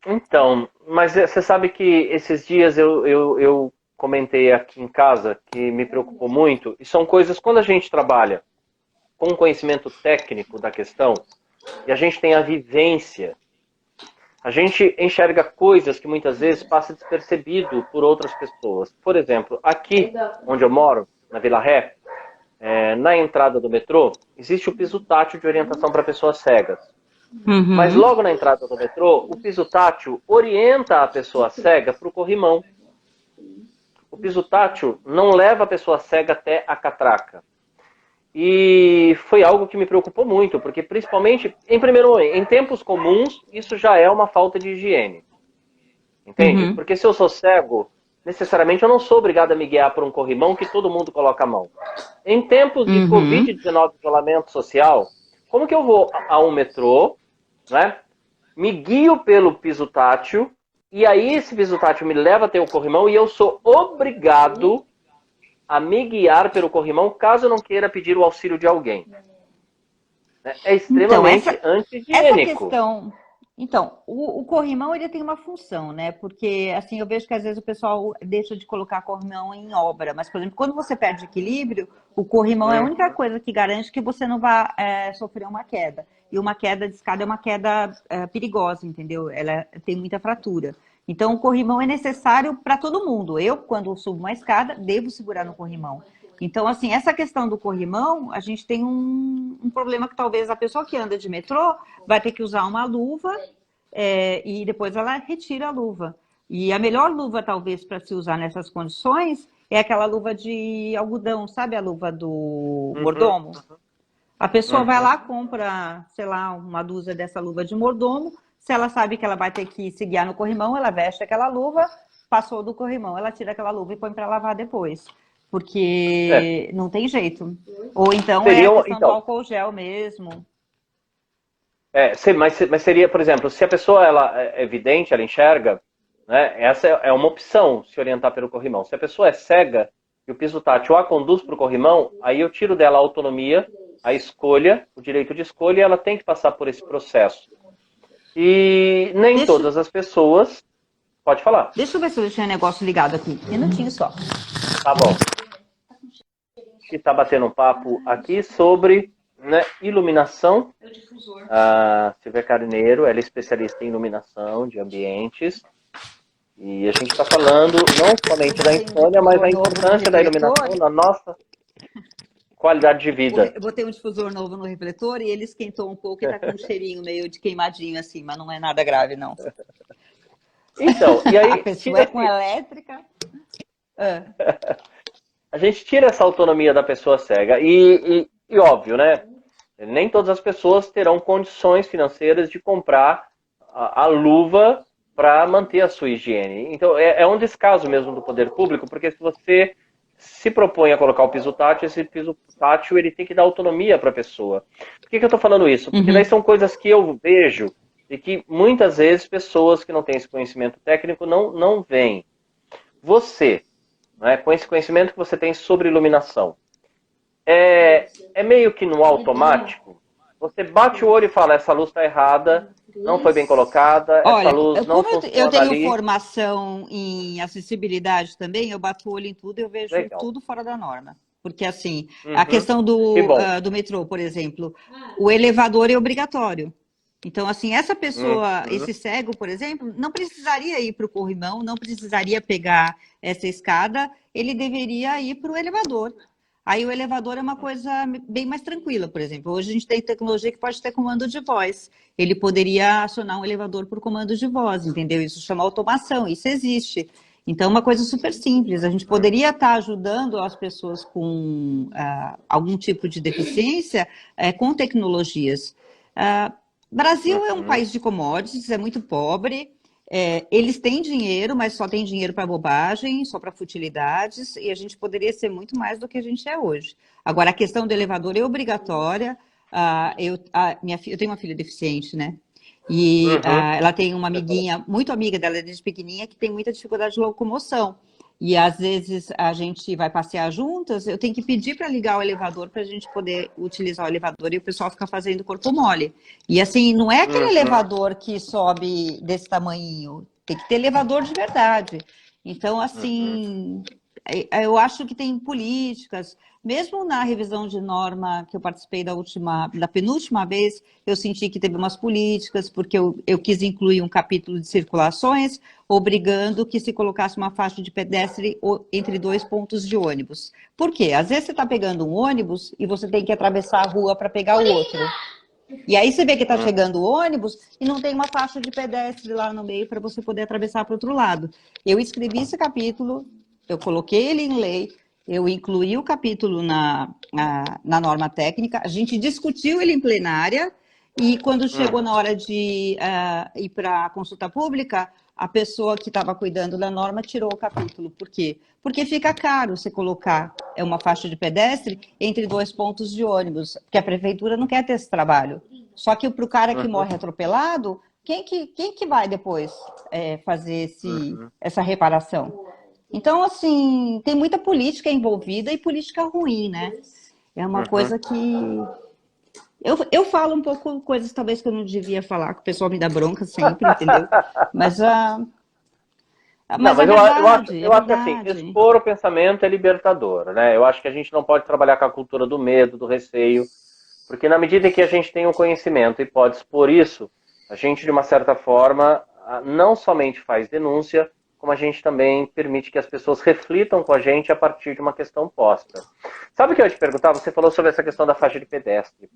então, mas você sabe que esses dias eu comentei aqui em casa que me preocupou muito, e são coisas, quando a gente trabalha com conhecimento técnico da questão, e a gente tem a vivência, a gente enxerga coisas que muitas vezes passa despercebido por outras pessoas. Por exemplo, aqui onde eu moro, na Vila Ré, na entrada do metrô, existe o piso tátil de orientação para pessoas cegas. Uhum. Mas logo na entrada do metrô, o piso tátil orienta a pessoa cega para o corrimão. O piso tátil não leva a pessoa cega até a catraca. E foi algo que me preocupou muito, porque principalmente, em tempos comuns, isso já é uma falta de higiene. Entende? Uhum. Porque se eu sou cego, necessariamente eu não sou obrigado a me guiar por um corrimão que todo mundo coloca a mão. Em tempos de Covid-19, isolamento social, como que eu vou a um metrô, né? Me guio pelo piso tátil, e aí esse piso tátil me leva até o corrimão e eu sou obrigado a me guiar pelo corrimão caso eu não queira pedir o auxílio de alguém. É extremamente anti-higiênico. Essa questão... Então, o corrimão, ele tem uma função, né? Porque, assim, eu vejo que às vezes o pessoal deixa de colocar corrimão em obra. Mas, por exemplo, quando você perde equilíbrio, o corrimão é a única coisa que garante que você não vá sofrer uma queda. E uma queda de escada é uma queda perigosa, entendeu? Ela tem muita fratura. Então, o corrimão é necessário para todo mundo. Eu, quando subo uma escada, devo segurar no corrimão. Então, assim, essa questão do corrimão, a gente tem um problema que talvez a pessoa que anda de metrô vai ter que usar uma luva e depois ela retira a luva. E a melhor luva, talvez, para se usar nessas condições é aquela luva de algodão, sabe a luva do mordomo? A pessoa vai lá, compra, sei lá, uma dúzia dessa luva de mordomo. Se ela sabe que ela vai ter que se guiar no corrimão, ela veste aquela luva, passou do corrimão, ela tira aquela luva e põe para lavar depois. Porque não tem jeito. Ou então é a questão do álcool gel mesmo. Mas seria, por exemplo, se a pessoa ela é vidente, ela enxerga, né, essa é uma opção, se orientar pelo corrimão. Se a pessoa é cega e o piso tátil a conduz para o corrimão, aí eu tiro dela a autonomia, a escolha, o direito de escolha, e ela tem que passar por esse processo. E nem todas as pessoas... Pode falar. Deixa eu ver se eu deixei um negócio ligado aqui. Um minutinho só. Tá bom. Que está batendo um papo aqui sobre, né, iluminação. A Silvia Carneiro, ela é especialista em iluminação de ambientes. E a gente está falando não somente da insônia, mas da importância da iluminação na nossa qualidade de vida. Eu botei um difusor novo no refletor e ele esquentou um pouco e está com um cheirinho meio de queimadinho assim, mas não é nada grave, não. Então, e aí... A pessoa com elétrica... A gente tira essa autonomia da pessoa cega. E óbvio, né? Nem todas as pessoas terão condições financeiras de comprar a luva para manter a sua higiene. Então, é um descaso mesmo do poder público, porque se você se propõe a colocar o piso tátil, esse piso tátil ele tem que dar autonomia para a pessoa. Por que eu estou falando isso? Porque daí são coisas que eu vejo e que muitas vezes pessoas que não têm esse conhecimento técnico não veem. Você... né, com esse conhecimento que você tem sobre iluminação, é meio que no automático, você bate o olho e fala, essa luz está errada, não foi bem colocada, essa luz não funciona ali. Eu tenho formação em acessibilidade também, eu bato o olho em tudo e eu vejo tudo fora da norma. Porque, assim, a questão do metrô, por exemplo, o elevador é obrigatório. Então, assim, essa pessoa, esse cego, por exemplo, não precisaria ir para o corrimão, não precisaria pegar essa escada, ele deveria ir para o elevador. Aí o elevador é uma coisa bem mais tranquila, por exemplo. Hoje a gente tem tecnologia que pode ter comando de voz. Ele poderia acionar um elevador por comando de voz, entendeu? Isso chama automação, isso existe. Então, é uma coisa super simples. A gente poderia estar ajudando as pessoas com algum tipo de deficiência com tecnologias. Brasil é um país de commodities, é muito pobre. Eles têm dinheiro, mas só têm dinheiro para bobagem, só para futilidades, e a gente poderia ser muito mais do que a gente é hoje. Agora, a questão do elevador é obrigatória. Eu tenho uma filha deficiente, né? E ela tem uma amiguinha, muito amiga dela desde pequenininha, que tem muita dificuldade de locomoção. E às vezes a gente vai passear juntas, eu tenho que pedir para ligar o elevador para a gente poder utilizar o elevador e o pessoal fica fazendo corpo mole. E assim, não é aquele elevador que sobe desse tamanhinho, tem que ter elevador de verdade. Então, assim, eu acho que tem políticas, mesmo na revisão de norma que eu participei da penúltima vez, eu senti que teve umas políticas, porque eu quis incluir um capítulo de circulações, obrigando que se colocasse uma faixa de pedestre entre 2 pontos de ônibus. Por quê? Às vezes você está pegando um ônibus e você tem que atravessar a rua para pegar o outro. E aí você vê que está chegando o ônibus e não tem uma faixa de pedestre lá no meio para você poder atravessar para o outro lado. Eu escrevi esse capítulo, eu coloquei ele em lei, eu incluí o capítulo na norma técnica, a gente discutiu ele em plenária, e quando chegou na hora de ir para a consulta pública, a pessoa que estava cuidando da norma tirou o capítulo. Por quê? Porque fica caro você colocar uma faixa de pedestre entre 2 pontos de ônibus, porque a prefeitura não quer ter esse trabalho. Só que para o cara que morre atropelado, quem que vai depois fazer essa reparação? Então, assim, tem muita política envolvida e política ruim, né? É uma coisa que... Eu falo um pouco coisas talvez que eu não devia falar, que o pessoal me dá bronca sempre, entendeu? Mas a verdade, eu acho que assim, expor o pensamento é libertador, né? Eu acho que a gente não pode trabalhar com a cultura do medo, do receio, porque na medida em que a gente tem o conhecimento e pode expor isso, a gente, de uma certa forma, não somente faz denúncia, como a gente também permite que as pessoas reflitam com a gente a partir de uma questão posta. Sabe o que eu ia te perguntar? Você falou sobre essa questão da faixa de pedestre.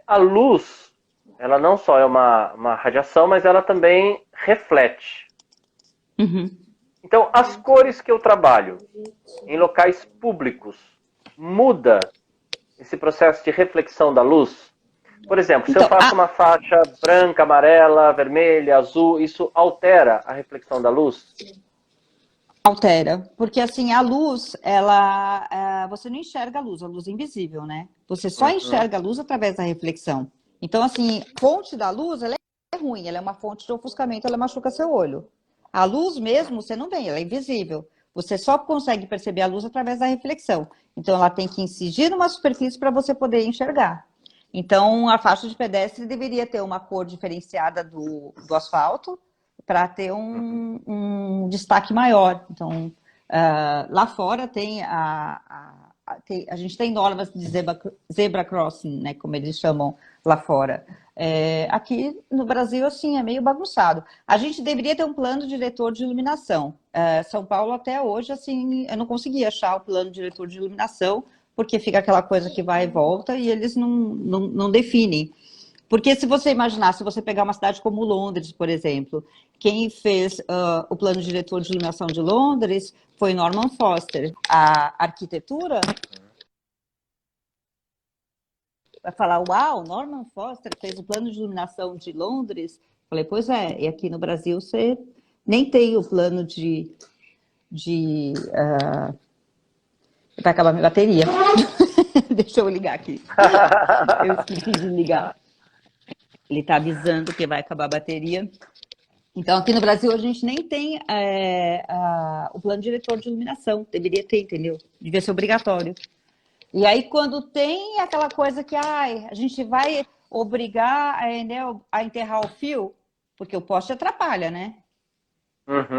A luz, ela não só é uma radiação, mas ela também reflete. Então, as cores que eu trabalho em locais públicos muda esse processo de reflexão da luz? Por exemplo, se eu faço uma faixa branca, amarela, vermelha, azul, isso altera a reflexão da luz? Altera, porque assim, a luz, você não enxerga a luz é invisível, né? Você só enxerga a luz através da reflexão. Então, assim, fonte da luz, ela é ruim, ela é uma fonte de ofuscamento, ela machuca seu olho. A luz mesmo, você não vê, ela é invisível. Você só consegue perceber a luz através da reflexão. Então, ela tem que incidir numa superfície para você poder enxergar. Então, a faixa de pedestre deveria ter uma cor diferenciada do asfalto, para ter um destaque maior. Então, lá fora a gente tem normas de zebra crossing, né, como eles chamam lá fora. Aqui no Brasil, assim, é meio bagunçado. A gente deveria ter um plano diretor de iluminação. São Paulo, até hoje, assim, eu não consegui achar o plano diretor de iluminação, porque fica aquela coisa que vai e volta e eles não definem. Porque se você imaginar, se você pegar uma cidade como Londres, por exemplo, quem fez o plano diretor de iluminação de Londres foi Norman Foster. A arquitetura vai falar, uau, Norman Foster fez o plano de iluminação de Londres. Falei, pois é, e aqui no Brasil você nem tem o plano vai acabar minha bateria. Deixa eu ligar aqui. Eu esqueci de ligar. Ele está avisando que vai acabar a bateria. Então, aqui no Brasil, a gente nem tem o plano diretor de iluminação. Deveria ter, entendeu? Devia ser obrigatório. E aí, quando tem aquela coisa que a gente vai obrigar a enterrar o fio, porque o poste atrapalha, né?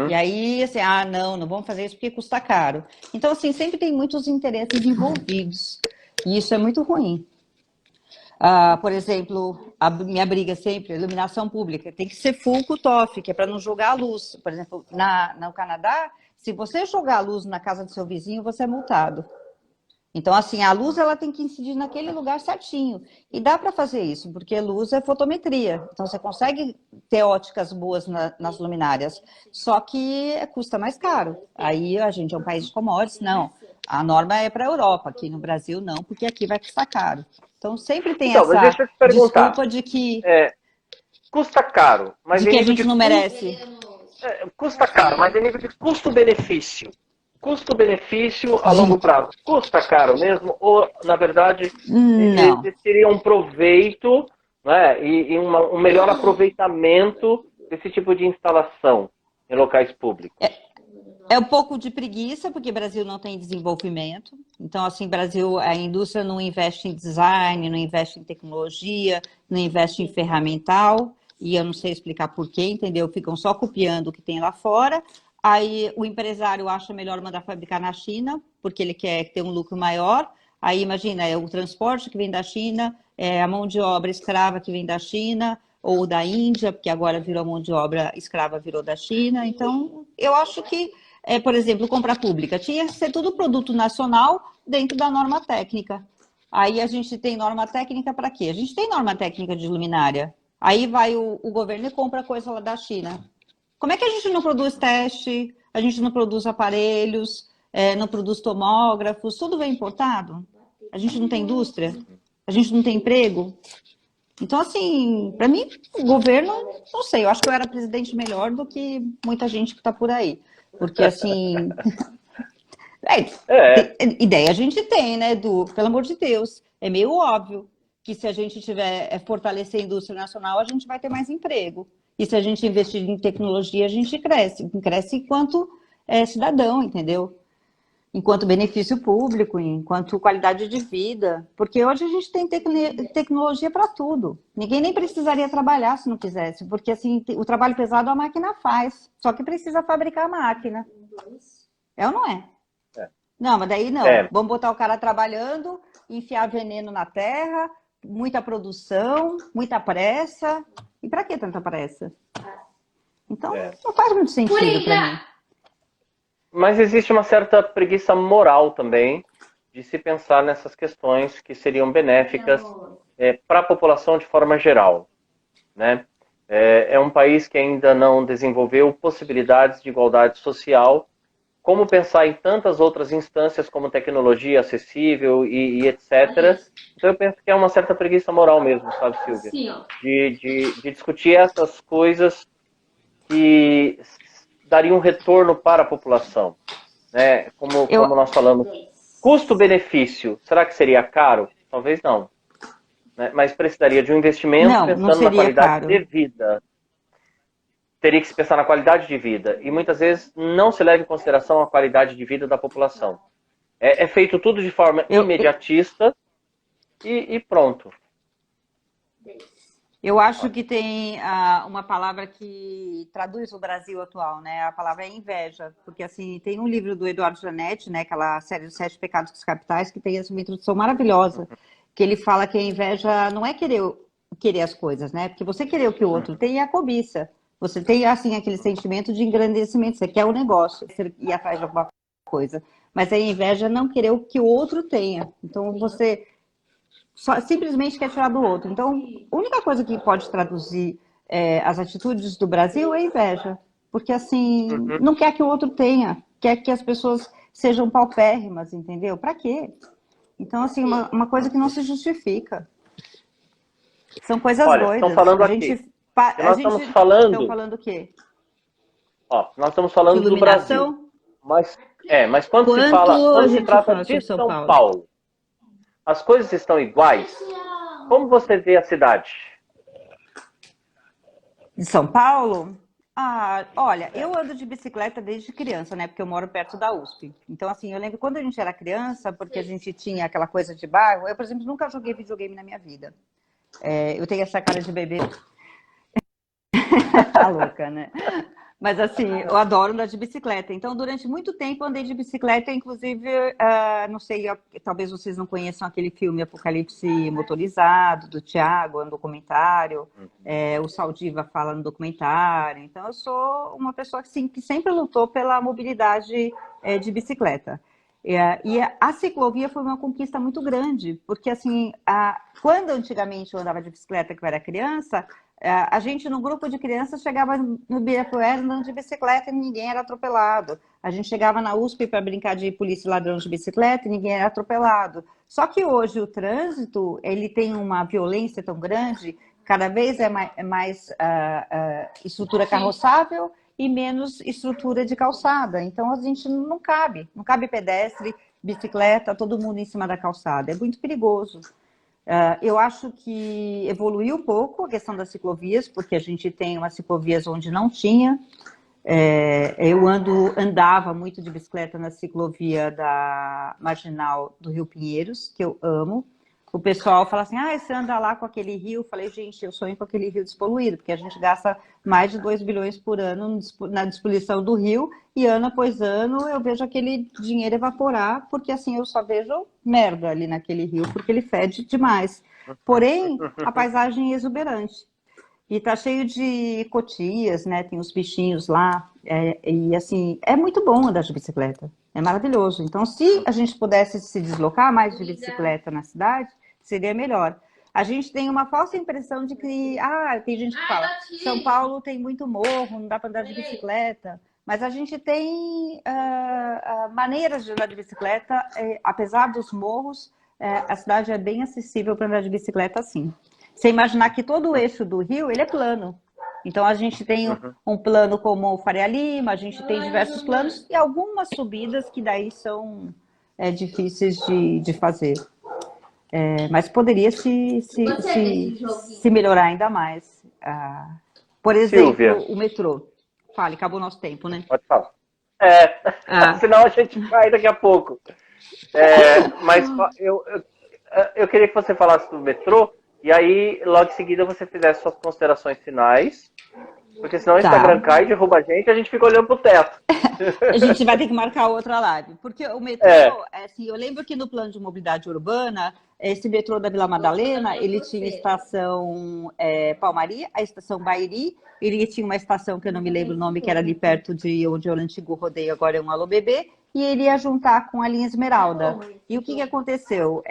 E aí, assim, não vamos fazer isso porque custa caro. Então, assim, sempre tem muitos interesses envolvidos. E isso é muito ruim. Por exemplo, a minha briga sempre, iluminação pública, tem que ser full cut-off, que é para não jogar a luz. Por exemplo, no Canadá, se você jogar a luz na casa do seu vizinho, você é multado. Então, assim, a luz ela tem que incidir naquele lugar certinho. E dá para fazer isso, porque luz é fotometria. Então, você consegue ter óticas boas nas luminárias, só que custa mais caro. Aí a gente é um país de commodities, não. A norma é para a Europa, aqui no Brasil não, porque aqui vai custar caro. Então, sempre tem Então, mas essa deixa eu te perguntar. desculpa de que, É, custa caro, mas de em que a nível de gente não merece. custa caro, mas em nível de custo-benefício. Custo-benefício a longo prazo. Custa caro mesmo? Ou, na verdade, Não. existiria um proveito, né, e um melhor aproveitamento desse tipo de instalação em locais públicos? É um pouco de preguiça, porque o Brasil não tem desenvolvimento. Então, assim, Brasil, a indústria não investe em design, não investe em tecnologia, não investe em ferramental, e eu não sei explicar por quê, entendeu? Ficam só copiando o que tem lá fora. Aí o empresário acha melhor mandar fabricar na China, porque ele quer ter um lucro maior. Aí, imagina, é o transporte que vem da China, é a mão de obra escrava que vem da China, ou da Índia, porque agora virou mão de obra escrava, virou da China. Então, eu acho que por exemplo, compra pública. Tinha que ser tudo produto nacional dentro da norma técnica. Aí a gente tem norma técnica para quê? A gente tem norma técnica de luminária. Aí vai o governo e compra coisa lá da China. Como é que a gente não produz teste? A gente não produz aparelhos, não produz tomógrafos, tudo vem importado? A gente não tem indústria? A gente não tem emprego? Então, assim, para mim, o governo, não sei, eu acho que eu era presidente melhor do que muita gente que está por aí. Porque, assim, É, ideia a gente tem, né, Edu? Pelo amor de Deus. É meio óbvio que se a gente tiver fortalecer a indústria nacional, a gente vai ter mais emprego. E se a gente investir em tecnologia, a gente cresce. Cresce enquanto cidadão, entendeu? Enquanto benefício público, enquanto qualidade de vida. Porque hoje a gente tem tecnologia para tudo. Ninguém nem precisaria trabalhar se não quisesse, porque assim, o trabalho pesado a máquina faz, só que precisa fabricar a máquina. É ou não é? Não, mas daí não. é, Vamos botar o cara trabalhando, enfiar veneno na terra, muita produção, muita pressa. E para que tanta pressa? Então, é. não faz muito sentido para mim. Mas existe uma certa preguiça moral também de se pensar nessas questões que seriam benéficas para a população de forma geral, né? É um país que ainda não desenvolveu possibilidades de igualdade social. Como pensar em tantas outras instâncias como tecnologia acessível e etc. Então eu penso que é uma certa preguiça moral mesmo, sabe, Silvia? De discutir essas coisas que dariam um retorno para a população, né? Eu, Como nós falamos, custo-benefício, será que seria caro? Talvez não, né? Mas precisaria de um investimento não, não pensando na seria qualidade de caro. vida. Teria que se pensar na qualidade de vida. E muitas vezes não se leva em consideração a qualidade de vida da população. É feito tudo de forma Eu, imediatista e pronto. eu acho que tem uma palavra que traduz o Brasil atual, né? A palavra é inveja, porque assim tem um livro do Eduardo Janetti, né? Aquela série dos Sete Pecados Capitais que tem essa uma introdução maravilhosa, que ele fala que a inveja não é querer as coisas, né? Porque você querer o que o outro tem é a cobiça. Você tem assim aquele sentimento de engrandecimento, você quer o negócio, você ir atrás de alguma coisa. Mas a inveja é não querer o que o outro tenha. Então você simplesmente quer tirar do outro. Então, a única coisa que pode traduzir as atitudes do Brasil é inveja. Porque, assim, Uhum. não quer que o outro tenha, quer que as pessoas sejam paupérrimas, entendeu? Para quê? Então, assim, uma coisa que não se justifica. São coisas Olha, estão doidas. falando aqui. E A nós gente estamos estão falando, falando o quê? nós estamos De falando do Brasil. iluminação? Mas, Quanto a quando se gente trata fala de sobre São São Paulo? Paulo, as coisas estão iguais? Como você vê a cidade? De São Paulo? Ah, olha, eu ando de bicicleta desde criança, né? Porque eu moro perto da USP. Então, assim, eu lembro quando a gente era criança, porque a gente tinha aquela coisa de bairro. Eu, por exemplo, nunca joguei videogame na minha vida. Eu tenho essa cara de bebê. Tá louca, né? Mas assim, eu adoro andar de bicicleta. Então, durante muito tempo andei de bicicleta, inclusive, não sei, talvez vocês não conheçam aquele filme Apocalipse Motorizado, do Thiago, é um documentário. O Saldiva fala no documentário. Então, eu sou uma pessoa assim, que sempre lutou pela mobilidade de bicicleta. E a ciclovia foi uma conquista muito grande, porque assim, quando antigamente eu andava de bicicleta, que eu era criança, a gente no grupo de crianças chegava no Ibirapuera andando de bicicleta e ninguém era atropelado. A gente chegava na USP para brincar de polícia e ladrão de bicicleta e ninguém era atropelado. Só que hoje o trânsito, ele tem uma violência tão grande, cada vez é mais estrutura carroçável e menos estrutura de calçada. Então, a gente não cabe pedestre, bicicleta, todo mundo em cima da calçada. É muito perigoso. Eu acho que evoluiu um pouco a questão das ciclovias, porque a gente tem umas ciclovias onde não tinha. Eu andava muito de bicicleta na ciclovia da Marginal do Rio Pinheiros, que eu amo. O pessoal fala assim, você anda lá com aquele rio. Eu falei, gente, eu sonho com aquele rio despoluído, porque a gente gasta mais de 2 bilhões por ano na despoluição do rio, e ano após ano eu vejo aquele dinheiro evaporar, porque assim eu só vejo merda ali naquele rio, porque ele fede demais. Porém, a paisagem é exuberante. E tá cheio de cotias, né? Tem os bichinhos lá. E assim, é muito bom andar de bicicleta. É maravilhoso. Então, se a gente pudesse se deslocar mais de bicicleta na cidade, seria melhor. A gente tem uma falsa impressão de que, tem gente que fala, São Paulo tem muito morro, não dá para andar de bicicleta. Mas a gente tem maneiras de andar de bicicleta, apesar dos morros, a cidade é bem acessível para andar de bicicleta, sim. Você imaginar que todo o eixo do rio, ele é plano. Então, a gente tem um plano como o Faria Lima, a gente tem diversos planos e algumas subidas que daí são difíceis de fazer. Mas poderia se melhorar ainda mais. Por exemplo, Silvia, o metrô. Fale, acabou o nosso tempo, né? pode falar. Senão a gente vai daqui a pouco. Mas eu queria que você falasse do metrô, e aí, logo em seguida, você fizesse suas considerações finais, porque senão o Instagram cai, derruba a gente fica olhando pro teto. A gente vai ter que marcar outra live, porque o metrô, assim, eu lembro que no plano de mobilidade urbana, esse metrô da Vila Madalena, ele tinha a estação Palmaria, a estação Bairi, ele tinha uma estação que eu não me lembro o nome, que era ali perto de onde é o antigo rodeio, agora é um Alô Bebê, e ele ia juntar com a linha Esmeralda. E o que aconteceu?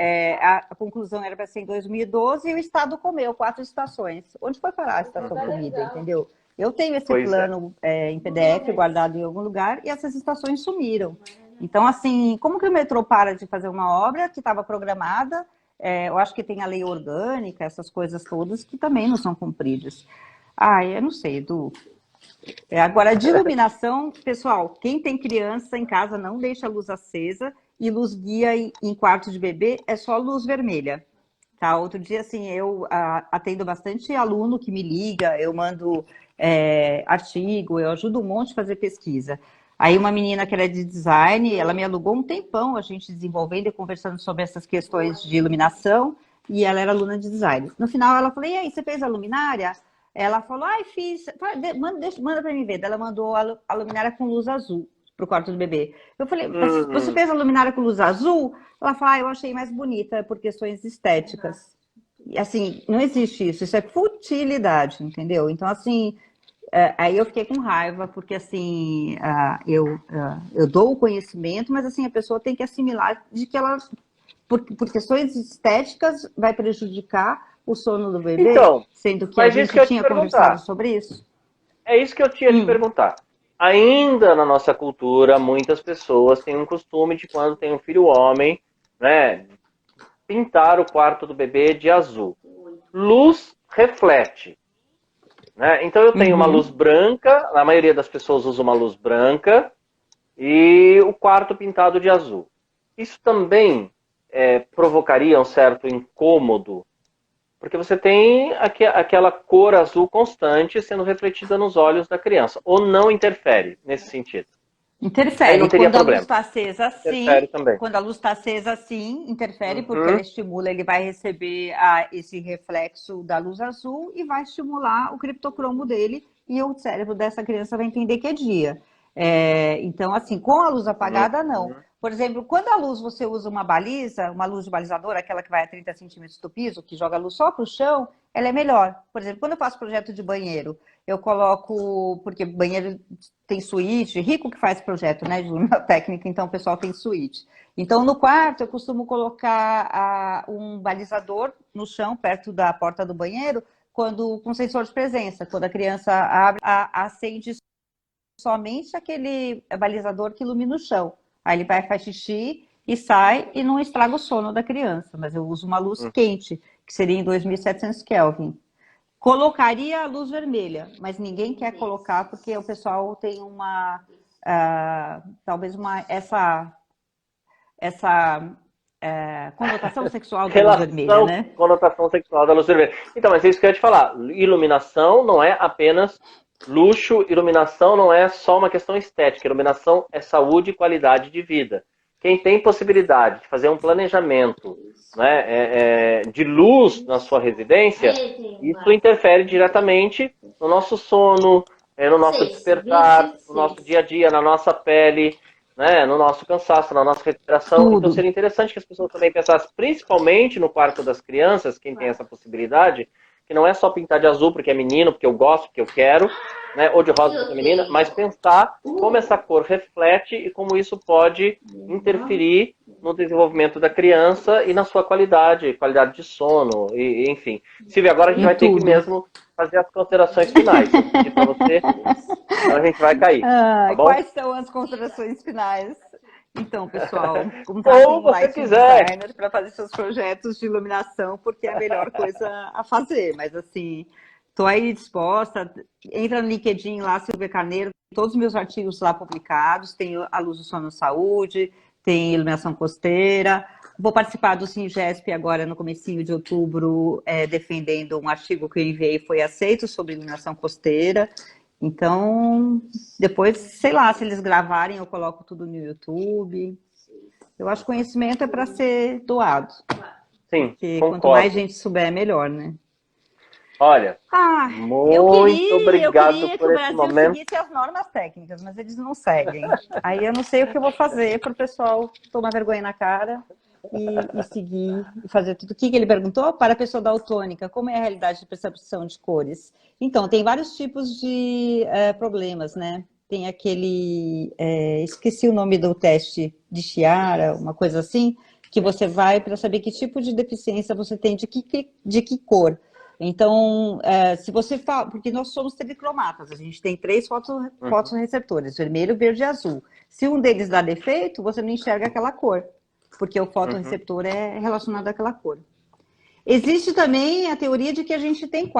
A conclusão era para ser em 2012 e o Estado comeu 4 estações. Onde foi parar a estação comida, entendeu? Eu tenho esse plano em PDF guardado em algum lugar e essas estações sumiram. Então, assim, como que o metrô para de fazer uma obra que estava programada? Eu acho que tem a lei orgânica, essas coisas todas que também não são cumpridas. Eu não sei, Edu. Agora, de iluminação, pessoal, quem tem criança em casa não deixa a luz acesa e luz guia em quarto de bebê é só luz vermelha. Tá? Outro dia, assim, eu atendo bastante aluno que me liga, eu mando artigo, eu ajudo um monte a fazer pesquisa. Aí uma menina que era de design, ela me alugou um tempão, a gente desenvolvendo e conversando sobre essas questões de iluminação, e ela era aluna de design. No final, ela falou, e aí, você fez a luminária? Ela falou, fiz, manda para mim ver. Ela mandou a luminária com luz azul para o quarto do bebê. Eu falei, você fez a luminária com luz azul? Ela falou, eu achei mais bonita por questões estéticas. E, assim, não existe isso é futilidade, entendeu? Então, assim, aí eu fiquei com raiva, porque, assim, eu dou o conhecimento, mas, assim, a pessoa tem que assimilar de que ela, por questões estéticas, vai prejudicar o sono do bebê, sendo que a gente tinha conversado sobre isso. É isso que eu tinha de perguntar. Ainda na nossa cultura, muitas pessoas têm um costume de, quando tem um filho homem, né, pintar o quarto do bebê de azul. Luz reflete. Né? Então eu tenho uma luz branca, a maioria das pessoas usa uma luz branca, e o quarto pintado de azul. Isso também provocaria um certo incômodo, porque você tem aquela cor azul constante sendo refletida nos olhos da criança. Ou não interfere nesse sentido? Interfere. Aí não teria quando problema. A luz está acesa, sim. Quando a luz está acesa, sim, interfere, porque ela estimula, ele vai receber esse reflexo da luz azul e vai estimular o criptocromo dele, e o cérebro dessa criança vai entender que é dia. Então, assim, com a luz apagada, não. Por exemplo, quando a luz você usa uma baliza, uma luz de balizador, aquela que vai a 30 centímetros do piso, que joga a luz só para o chão, ela é melhor. Por exemplo, quando eu faço projeto de banheiro, eu coloco, porque banheiro tem suíte, rico que faz projeto, né, de uma técnica, então o pessoal tem suíte. Então, no quarto, eu costumo colocar um balizador no chão, perto da porta do banheiro, com sensor de presença. Quando a criança abre, acende somente aquele balizador que ilumina o chão. Aí ele vai, faz xixi e sai e não estraga o sono da criança. Mas eu uso uma luz quente, que seria em 2700 Kelvin. Colocaria a luz vermelha, mas ninguém quer colocar porque o pessoal tem talvez essa conotação sexual da luz vermelha, né? Conotação sexual da luz vermelha. Então, mas é isso que eu ia te falar. Iluminação não é apenas luxo, iluminação não é só uma questão estética. Iluminação é saúde e qualidade de vida. Quem tem possibilidade de fazer um planejamento, né, de luz na sua residência, isso interfere diretamente no nosso sono, no nosso despertar, no nosso dia a dia, na nossa pele, né, no nosso cansaço, na nossa respiração. Tudo. Então seria interessante que as pessoas também pensassem, principalmente no quarto das crianças, quem tem essa possibilidade, que não é só pintar de azul porque é menino, porque eu gosto, porque eu quero, né, ou de rosa porque é menina, mas pensar como essa cor reflete e como isso pode interferir no desenvolvimento da criança e na sua qualidade de sono, enfim. Silvia, agora a gente vai ter que mesmo fazer as considerações finais. Eu pedi para você, então a gente vai cair. Tá bom? Quais são as considerações finais? Então, pessoal, ou você quiser para fazer seus projetos de iluminação, porque é a melhor coisa a fazer. Mas assim, estou aí disposta. Entra no LinkedIn lá, Silvia Carneiro, todos os meus artigos lá publicados. Tem a Luz do Sono Saúde, tem iluminação costeira. Vou participar do Singesp agora no comecinho de outubro, defendendo um artigo que eu enviei, foi aceito, sobre iluminação costeira. Então, depois, sei lá, se eles gravarem, eu coloco tudo no YouTube. Eu acho que conhecimento é para ser doado. Sim, porque concordo. Quanto mais gente souber, melhor, né? Olha, muito obrigado por esse momento. Eu queria que o Brasil seguisse as normas técnicas, mas eles não seguem. Aí eu não sei o que eu vou fazer para o pessoal tomar vergonha na cara e seguir e fazer tudo. O que ele perguntou? Para a pessoa daltônica, como é a realidade de percepção de cores? Então, tem vários tipos de problemas, né? Tem aquele... esqueci o nome do teste de Chiara, uma coisa assim, que você vai para saber que tipo de deficiência você tem, de que cor. Então, se você fala... Porque nós somos telecromatas, a gente tem 3 fotoreceptores, vermelho, verde e azul. Se um deles dá defeito, você não enxerga aquela cor, porque o fotorreceptor é relacionado àquela cor. Existe também a teoria de que a gente tem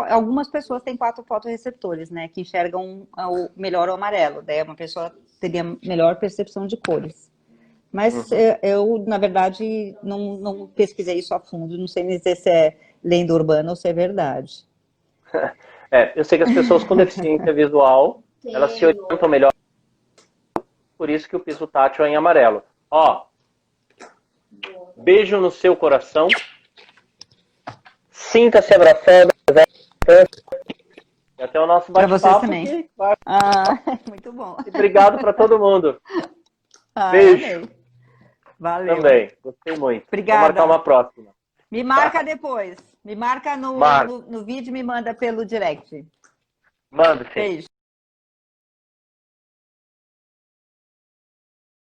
algumas pessoas têm 4 fotorreceptores, né, que enxergam melhor o amarelo, daí uma pessoa teria melhor percepção de cores. Mas eu, na verdade, não pesquisei isso a fundo, não sei nem dizer se é lenda urbana ou se é verdade. Eu sei que as pessoas com deficiência visual, elas se orientam melhor, por isso que o piso tátil é em amarelo. Ó, beijo no seu coração, sinta-se abraçada, e até o nosso bate-papo. Para vocês também. Muito bom. E obrigado para todo mundo. Beijo. Amei. Valeu. Também, gostei muito. Obrigada. Vou marcar uma próxima. Me marca depois. Me marca no vídeo e me manda pelo direct. Manda, sim. Beijo.